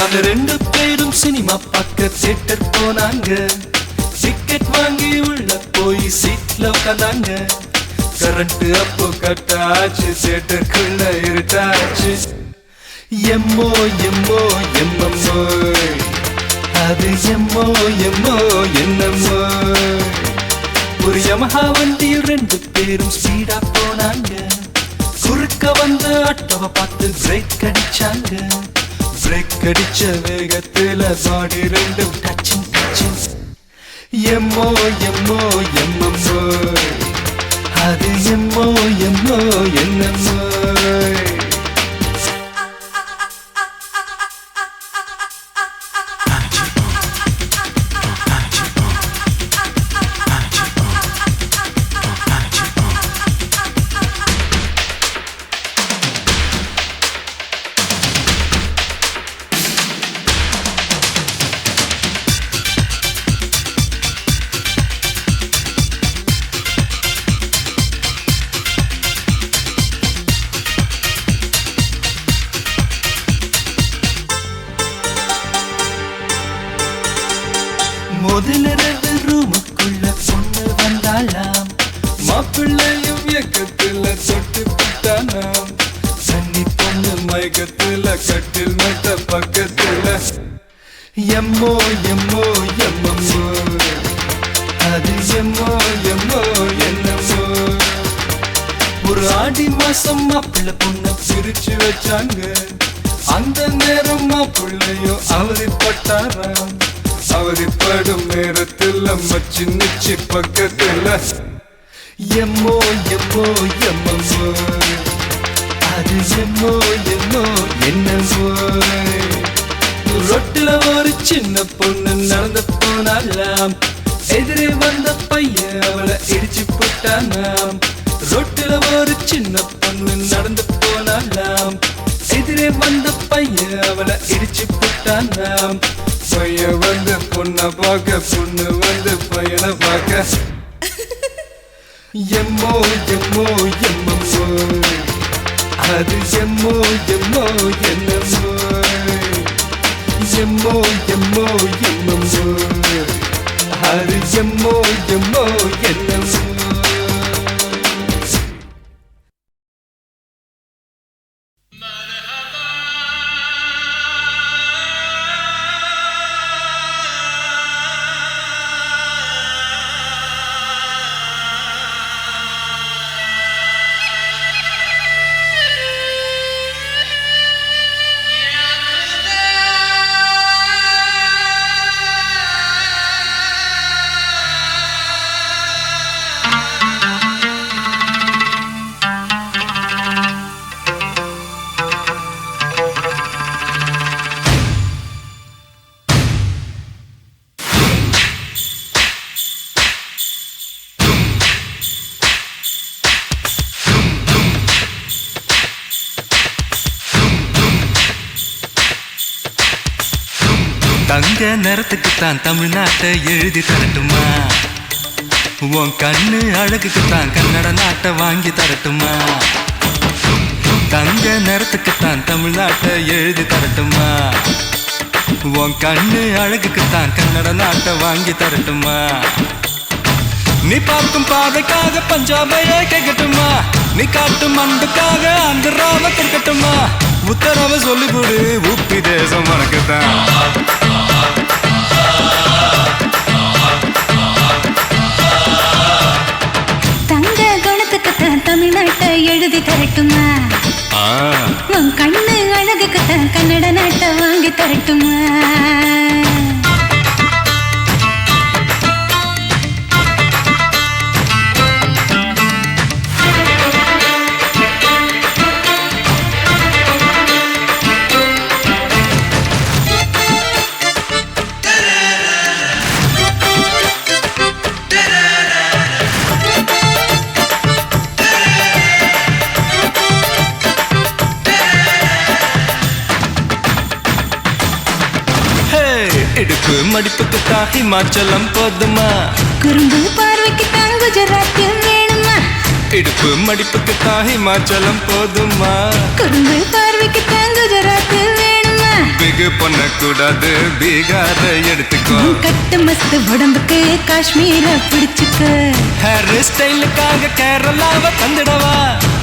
அந்த ரெண்டு பேரும் சினிமா பார்க்க தியேட்டர் போனாங்க டிக்கெட் வாங்கி உள்ள போய் சீட்ல உட்காந்தாங்க கரண்ட் அப்போ கட்டாச்சு தியேட்டருக்குள்ள இருட்டாச்சு எம்மோ எம்மோ எம்மம்மோ அது எம்மோ எம்மோ என்னம்மோ ஒரு யமஹா வண்டியில் ரெண்டு பேரும் ஸ்பீடா போனாங்க குறுக்க வந்த ஆட்டோவை பார்த்து பிரேக் அடிச்சாங்க பிரேக் அடிச்ச வேகத்துல பாடி ரெண்டும் டச்சிங் டச்சிங் எம்மோ எம்மோ எம்மம்மோ அது எம்மோ எம்மோ என்னம்மோ முதல்ல ரெண்டு ரூமுக்குள்ள பொண்ணு வந்தாளாம் மாப்பிள்ளையும் இயக்கத்துல தொட்டு விட்டானாம் சன்னி பொண்ணு மயக்கத்துல கட்டில் மட்ட பக்கத்துல எம்மோ எம்மோ எம்மம்மோ அது எம்மோ எம்மோ என்னம்மோ ஒரு ஆடி மாசம் மாப்பிள்ளை பொண்ண பிரிச்சு வச்சாங்க அந்த நேரமா பிள்ளையோ அவதிப்பட்டாராம். அவதிப்படும் நேரத்தில் மச்சி நிச்சி பக்கத்துல எம்மோ எம்மோ எம்மம்மோ அது எம்மோ எம்மோ என்னமோ. ரொட்டில ஒரு சின்ன பொண்ணு நடந்து போனாலாம். எதிரே வந்த பையன் அவளை இடிச்சு போட்டானாம். ரொட்டில ஒரு சின்ன பொண்ணு நடந்து போனாலாம். எதிரே வந்த பையன் அவளை இடிச்சு போட்டானாம். பையன் வந்து பொண்ணை பார்க்க, பொண்ணு வந்து பையனை பார்க்க எம்மோ எம்மோ எம்மம்மோ அது எம்மோ எம்மோ என்னமோ. எம்மோ எம்மோ எம்மம்மோ அது எம்மோ எம்மோ என்னமோ. தங்க நிறத்துக்குத்தான் தமிழ்நாட்டை எழுதி தரட்டுமா? உன் கண்ணு அழகுக்குத்தான் கன்னட நாட்டை வாங்கி தரட்டுமா? தங்க நிறத்துக்குத்தான் தமிழ்நாட்டை எழுதி தரட்டுமா? உன் கண்ணு அழகுக்குத்தான் கன்னட நாட்டை வாங்கி தரட்டுமா? நீ பார்க்கும் பாதைக்காக பஞ்சாபையே கேட்கட்டுமா? நீ காட்டும் அன்புக்காக ஆந்திராவை கேட்கட்டுமா? உத்தரவை சொல்லிவிடு, உப்பி தேசம் உனக்குத்தான். தங்க குணத்துக்குத்தான் தமிழ்நாட்டை எழுதி தரட்டுமா? உன் கண்ணு அழகுக்குத்தான் கன்னட நாட்டை வாங்கி தரட்டுமா? இடுப்பு மடிப்புக்குத்தான் ஹிமாச்சலம் போதுமா? குறும்பு பார்வைக்குத்தான் குஜராத் வேணுமா? இடுப்பு மடிப்புக்குத்தான் ஹிமாச்சலம் போதுமா? குறும்பு பார்வைக்குத்தான் குஜராத் வேணுமா? பிகு பண்ணக்கூடாது, பீகார எடுத்துக்கோ. கட்டு மஸ்து உடம்புக்கு காஷ்மீர பிடிச்சுக்க. ஹேர் ஸ்டைலுக்காக கேரளாவை தந்துடவா?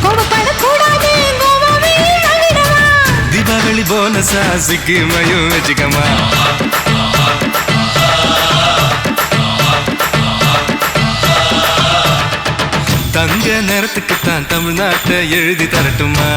கோவப்படக்கூடாது, கோவாவே வாங்கிடவா? தீபாவளி போனஸா சிக்கிமையும் வச்சுக்கமா? தங்க நேரத்துக்குத்தான் தமிழ்நாட்டை எழுதி தரட்டுமா?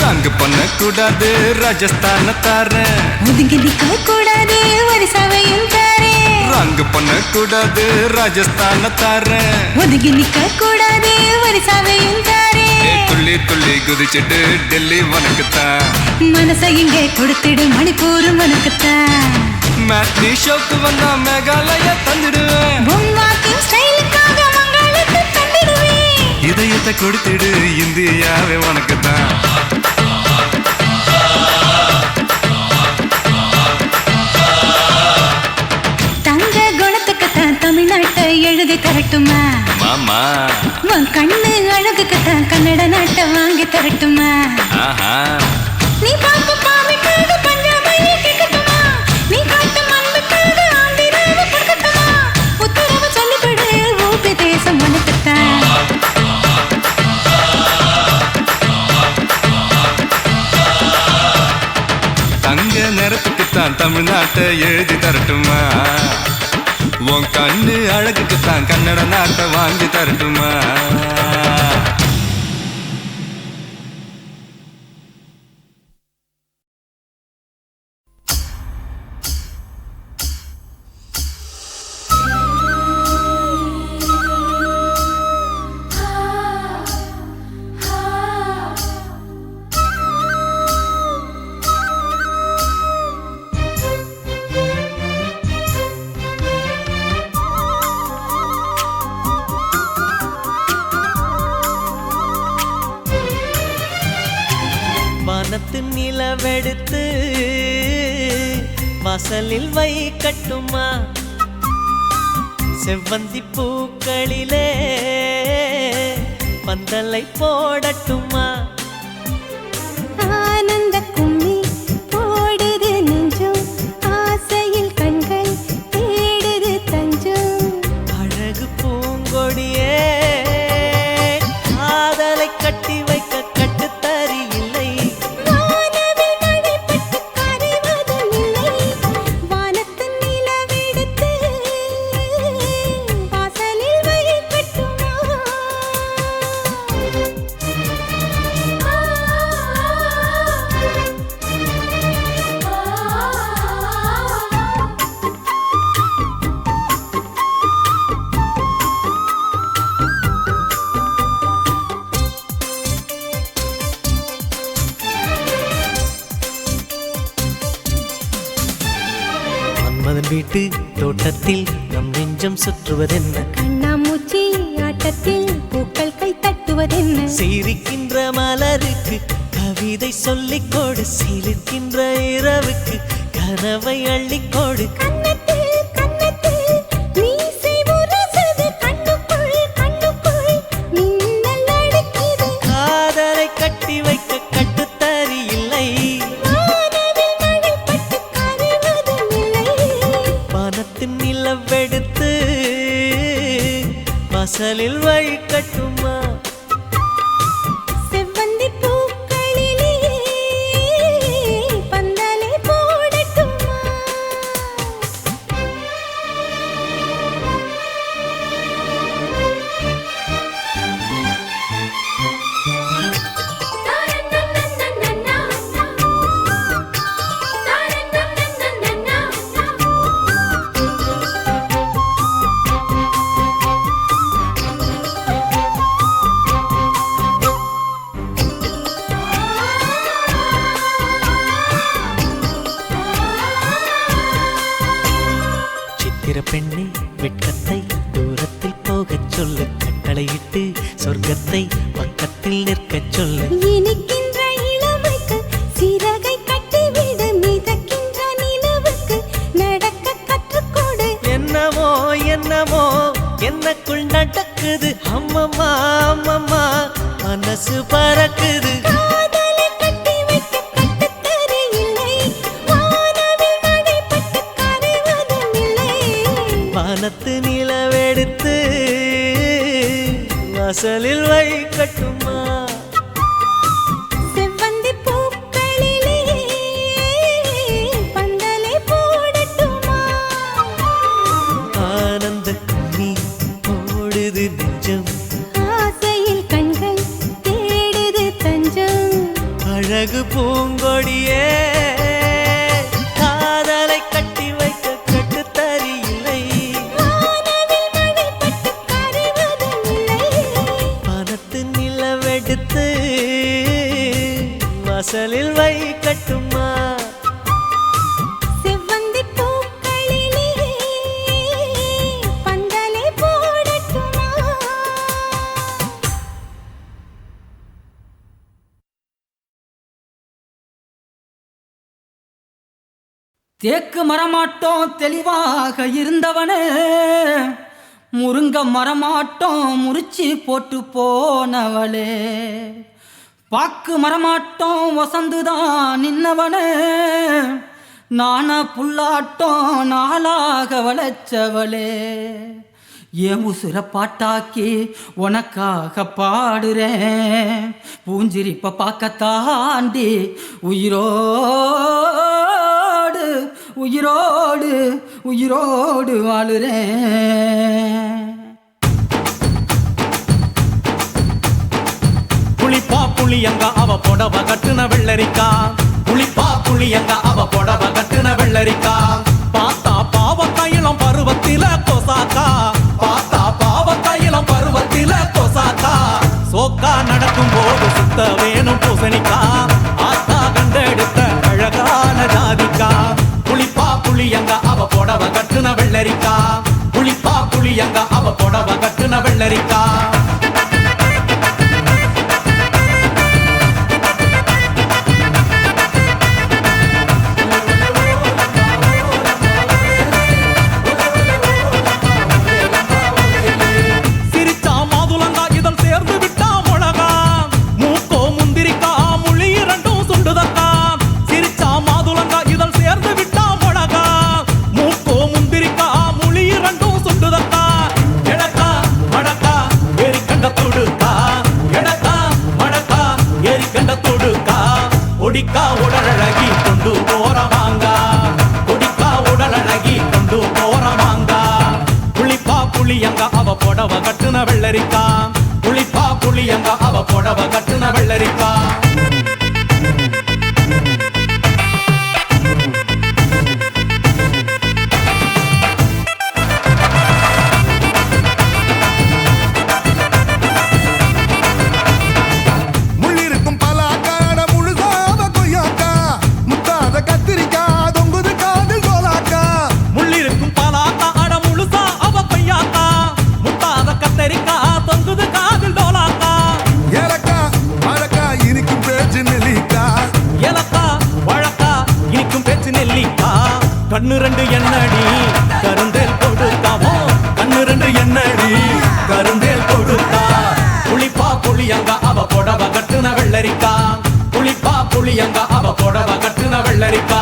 ரங்கு பண்ணக்கூடாது, ராஜஸ்தான தாரேன். ஒதுங்கி நிக்க கூடாது, வரிசவையும் தாரேன். ரங்கு பண்ணக்கூடாது, ராஜஸ்தான தாரேன். ஒதுங்கி நிக்க கூடாது, வரிசவையும் தாரேன். துள்ளி துள்ளி குதிச்சுட்டு டெல்லி உனக்குத்தான் மனசை இங்கே கொடுத்துடு மணிப்பூர் உனக்குத்தான் மேட்னி ஷோக்கு வந்தா மேகாலயா தந்துடுவேன் வாக்கிங் ஸ்டைலுக்காக மங்களுக்கு தந்துடுவேன் இதயத்தை கொடுத்துடு இந்தியாவே உனக்குத்தான் தங்க குணத்துக்குத்தான் தமிழ்நாட்டை எழுதி தரட்டுமா மாமா உன் கண்ணு அழகுக்குத்தான் கன்னட நாட்டை வாங்கி தரட்டுமா ஆஹா நீ பாப்பு பாவிக்காக பஞ்சாபையை கேட்கட்டுமா நீ காட்டு மண்புக்காக ஆந்திராவை கொடுக்கட்டுமா உத்தரவு சொல்லிவிடு ஊபி தேசம் உனக்குத்தான் தங்க நேரத்துக்குத்தான் தமிழ்நாட்டை எழுதி தரட்டுமா உன் கண்ணு அழகுக்குத்தான் கன்னட நாட்டை வாங்கி தரட்டுமா வானத்து நிலவெடுத்து வாசலில் வைக்கட்டுமா செவ்வந்தி பூக்களிலே பந்தலை போடட்டுமா ஆனந்த கும்மி போடுது நெஞ்சம் ஆசையில் கண்கள் தேடுது தஞ்சம் அழகு பூங்கொடியே காதலை கட்டி வைக்க கட்டுத்தறி இல்லை வானவில் மழைப்பட்டு கரைவதும் இல்லை வானத்து நிலவெடுத்து வாசலில் வைக்கட்டுமா மன்மதன் வீட்டு தோட்டத்தில் நம் நெஞ்சம் சுற்றுவதென்ன கண்ணாமூச்சி ஆட்டத்தில் பூக்கள் கை தட்டுவதென்ன சிரிக்கின்ற மலருக்கு கவிதை சொல்லிக் கொடு சிலிர்க்கின்ற இரவுக்கு கனவை அள்ளிக்கொடு கண்ணத்தில் கண்ணத்தில் மீசை முரசுது கண்ணுக்குள் கண்ணுக்குள் மின்னல் அடிக்குது காதலை கட்டி வைக்க கட்டுத்தறி இல்லை வானவில் மழைப்பட்டு கரைவதும் இல்லை வானத்தின் நிலவெடுத்து வாசலில் வைக்கட்டுமா செவ்வந்தி பூக்களிலே பந்தலை போடட்டுமா சித்திர பெண்ணே வெட்கத்தை தூரத்தில் போகச் சொல்லு கட்டளையிட்டு சொர்க்கத்தை பக்கத்தில் நிற்கச் சொல்லு இனிக்கின்ற இளமைக்கு சிறகை கட்டிவிடு மிதக்கின்ற நிலவுக்கு நடக்க கற்றுக்கொடு என்னமோ என்னமோ என்னக்குள் நடக்குது அம்மம்மா அம்மம்மா மனசு பறக்குது காதலை கட்டி வைக்க கட்டுத்தறி இல்லை வானவில் மழைப்பட்டு கரைவதும் இல்லை வானத்து நிலவெடுத்து வாசலில் வைக்கட்டுமா செவ்வந்தி பூக்களிலே பந்தலை போடட்டுமா ஆனந்த கும்மி ஓடுது நெஞ்சம் ஆசையில் கண்கள் தேடுது தஞ்சம் அழகு பூங்கொடியே காதலை கட்டி வைக்க கட்டுத்தறி இல்லை வானவில் மழைப்பட்டு கரைவதும் இல்லை வானத்து நிலவெடுத்து தேக்கு மரமாட்டோம் தெளிவாக இருந்தவனே முருங்க மரமாட்டோம் முறிச்சி போட்டு போனவளே பாக்கு மரமாட்டோம் வசந்துதான் நின்னவனே நானா புல்லாட்டோம் நாளாக வளைச்சவளே ஏன் உசுர பாட்டாக்கி உனக்காக பாடுறேன் பூஞ்சிரிப்ப பார்க்கத்தாண்டி உயிரோடு உயிரோடு உயிரோடு வாழுறேன். புளிப்பா புளியங்க அவ புடவ கட்டுன வெள்ளரிக்கா புளிப்பா புளியங்க அவ புடவ கட்டுன வெள்ளரிக்கா பார்த்தா பாவ கையிலம் பருவத்தில கொசாக்கா பார்த்தா பாவ கையிலம் பருவத்தில கொசாக்கா சோக்கா நடக்கும் போது சுத்த வேணும் பூசணிக்கா ஆத்தா கண்டெடுத்த அழகான ஜாதிக்கா புளிப்பா புளியங்க அவ புடவ கட்டுன வெள்ளரிக்கா புளிப்பா புளியங்க அவ புடவ கட்டுன வெள்ளரிக்கா கொடிக்கா உடலழகி கொண்டு போறவாங்க கொடிக்கா உடலழகி கொண்டு போறவாங்க புளிப்பா புளியங்க அவ புடவ கட்டுன வெள்ளரிக்கா புளிப்பா புளியங்க அவ புடவ கட்டுன வெள்ளரிக்கா கண்ணு ரெண்டு எண்ணடி கருந்தேல் கொடுக்காமோ கண்ணு ரெண்டு எண்ணடி கருந்தேல் கொடுக்கா புளிப்பா புளியங்க அவ புடவ கட்டுன வெள்ளரிக்கா புளிப்பா புளியங்க அவ புடவ கட்டுன வெள்ளரிக்கா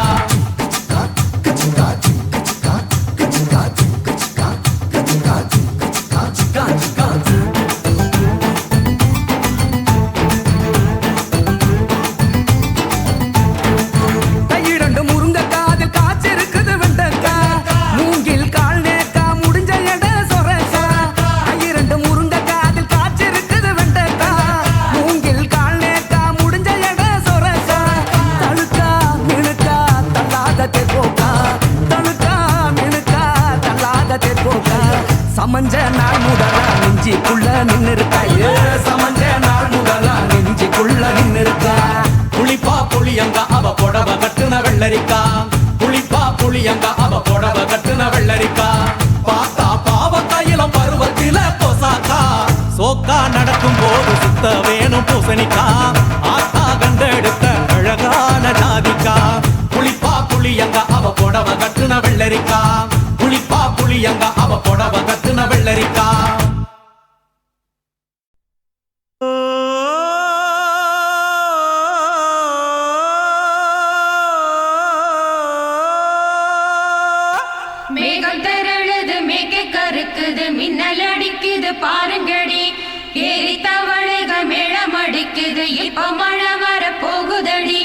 சமஞ்ச நாள் முதலா நெஞ்சிக்குள்ள நின்னு இருக்கா சமஞ்ச நாள் முதலா நெஞ்சிக்குள்ள நின்னு இருக்கா புளிப்பா புளியங்க அவ புடவ கட்டுன வெள்ளரிக்கா புளிப்பா புளியங்க அவ புடவ கட்டுன வெள்ளரிக்கா பார்த்தா பாவ கையிலம் பருவத்தில கொசாக்கா சோக்கா நடக்கும் போது சுத்த வேணும் பூசணிக்கா ஆத்தா கண்டெடுத்த அழகான ஜாதிக்கா புளிப்பா புளியங்க அவ புடவ கட்டுன வெள்ளரிக்கா புளிப்பா புளியங்க அவ புடவ கட்டுன வெள்ளரிக்கா மேகம் திரழுது மேக கருக்குது மின்னல் அடிக்குது பாருங்கடி ஏறி தவளைக மேளம் அடிக்குது இப்ப மழை வர போகுதடி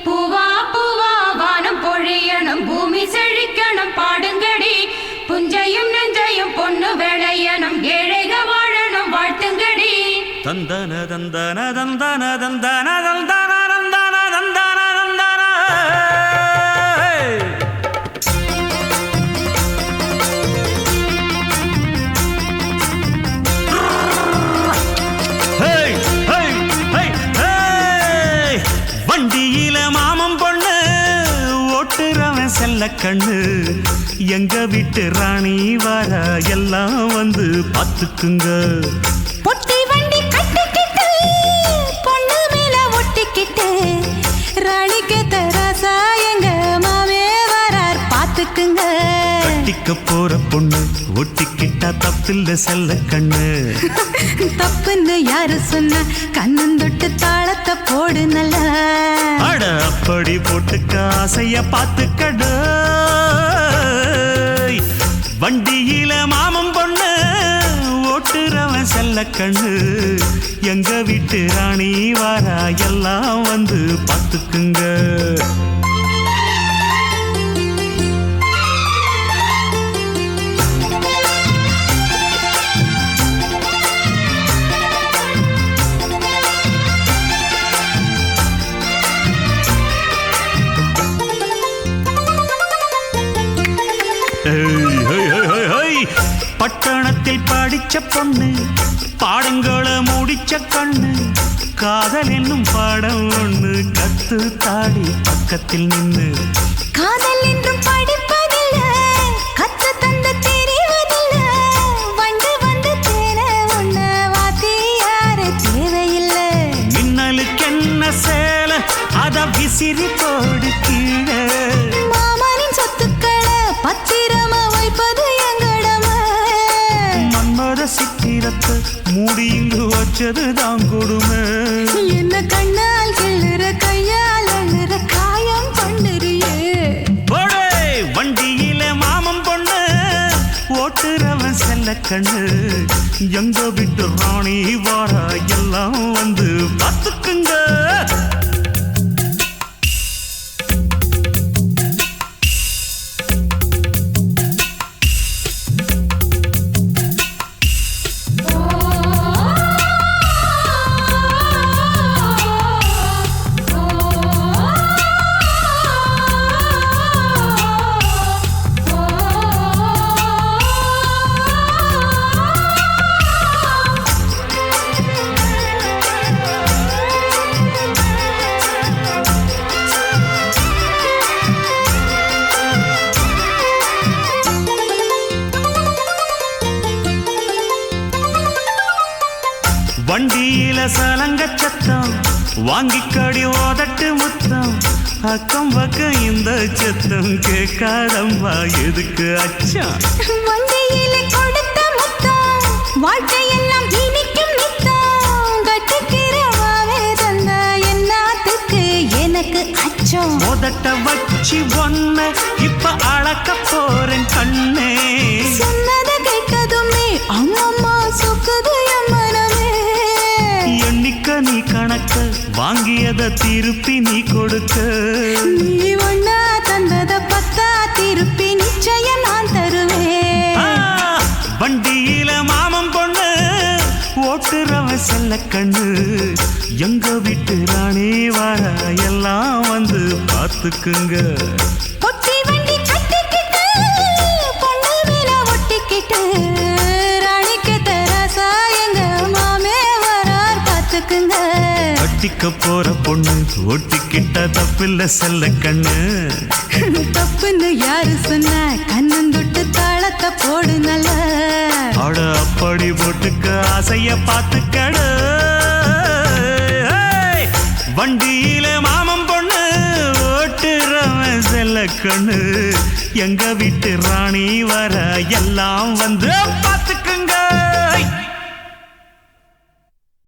பூவா பூவா வானம் பொழியணும் பூமி செழிக்கணும் பாடுங்கடி புஞ்சையும் நெஞ்சையும் பொண்ணு விளையணும் ஏழைக வாழணும் வாழ்த்துங்கடி தந்தன தந்தன தந்தன தந்தன தந்தன தந்தன தந்தன தந்தன வண்டியில மாமன் பொண்ணு ஓட்டுறவன் செல்ல கண்ணு எங்க வீட்டு ராணி வர எல்லாம் வந்து பார்த்துக்குங்க பொட்டி வண்டி கட்டிக்கிட்டு பொண்ணு மேல ஒட்டிக்கிட்டு ராணிக்கு தராசா எங்க மாமே வரார் போற பொண்ணு ஒட்டிக்கிட்டா தப்பில்ல செல்ல கண்ணு. தப்புன்னு யாரு சொன்ன கண்ணந்தொட்டு தாளத்தை போடு நல்லா. அட அப்படி போட்டுக்க ஆசைய பார்த்துக்கடு. வண்டியில மாமன் பொண்ணு ஓட்டுறவன் செல்ல கண்ணு. எங்க வீட்டு ராணி வாரா எல்லாம் வந்து பார்த்துக்குங்க. பட்டணத்தில் படிச்ச பொண்ணு பாடங்களை முடிச்ச கண்ணு. காதல் என்னும் பாடம் ஒண்ணு கத்து தாடி பக்கத்தில் நின்னு. காதல் என்றும் படிப்பதில்ல கத்து தந்து தெரிவதில்ல. வண்டு வந்து தேர ஒண்ணு வாத்தி யாரு தேவையில்லை. மின்னலுக்கு என்ன சேல அத விசிறி போடு கீழே. மாமனின் சொத்துக்களை பத்திரமா வைப்பது எங்கடமை. மன்மத சித்திரத்தை மூடியிங்கு வச்சது தான் கொடுமை. என்ன கண்ணால் கிள்ளுற கையால் அள்ளுற காயம் பண்ணுறியே. வண்டியில மாமன் பொண்ணு ஓட்டுறவன் செல்ல கண்ணு. எங்க விட்டு ராணி வாரா எல்லாம் வந்து பார்த்துக்குங்க. வண்டியில சலங்க சத்தம் வாங்கிக்கடி ஓதட்டு முத்தம். அக்கம் பக்கம் இந்த சத்தம் கேட்காதம்மா எதுக்கு அச்சம். வண்டியில கொடுத்த முத்தம் வாழ்க்கையெல்லாம் இனிக்கும் நித்தம். கட்டுக்கிறவாவே தந்த என்னாத்துக்கு எனக்கு அச்சம். ஓதட்ட வச்சு ஒன்ன இப்ப அளக்க போறேன் கண்ணே. சொன்னத கேட்கதுமே அம்மம்மா சொக்குது எம்மனமே. எண்ணிக்க நீ கணக்க வாங்கியத திருப்பி நீ கொடுக்க. நீ ஒன்னா தந்தத பத்தா திருப்பி நிச்சயம் நான் தருவேன். வண்டியில மாமன் பொண்ணு ஓட்டுறவன் செல்ல கண்ணு. எங்க வீட்டு ராணி வார எல்லாம் வந்து பார்த்துக்குங்க. பொட்டி வண்டி கட்டிக்கிட்டு பொண்ணு மேல ஒட்டிக்கிட்டு ராணிக்கு தராசா எங்க மாமே வரார் பார்த்துக்குங்க. கட்டிக்க போற பொண்ணு ஒட்டிக்கிட்ட தப்பில்ல செல்ல கண்ணு. தப்புன்னு யாரு சொன்ன கண்ணந்தொட்டு தாளத்தை போடு நல்லா. அட அப்படி போட்டுக்க ஆசைய பார்த்துக்கடு. வண்டியில மாமன் பொண்ணு ஓட்டுறவன் செல்ல கண்ணு. எங்க வீட்டு ராணி வர எல்லாம் வந்து பார்த்துக்குங்க.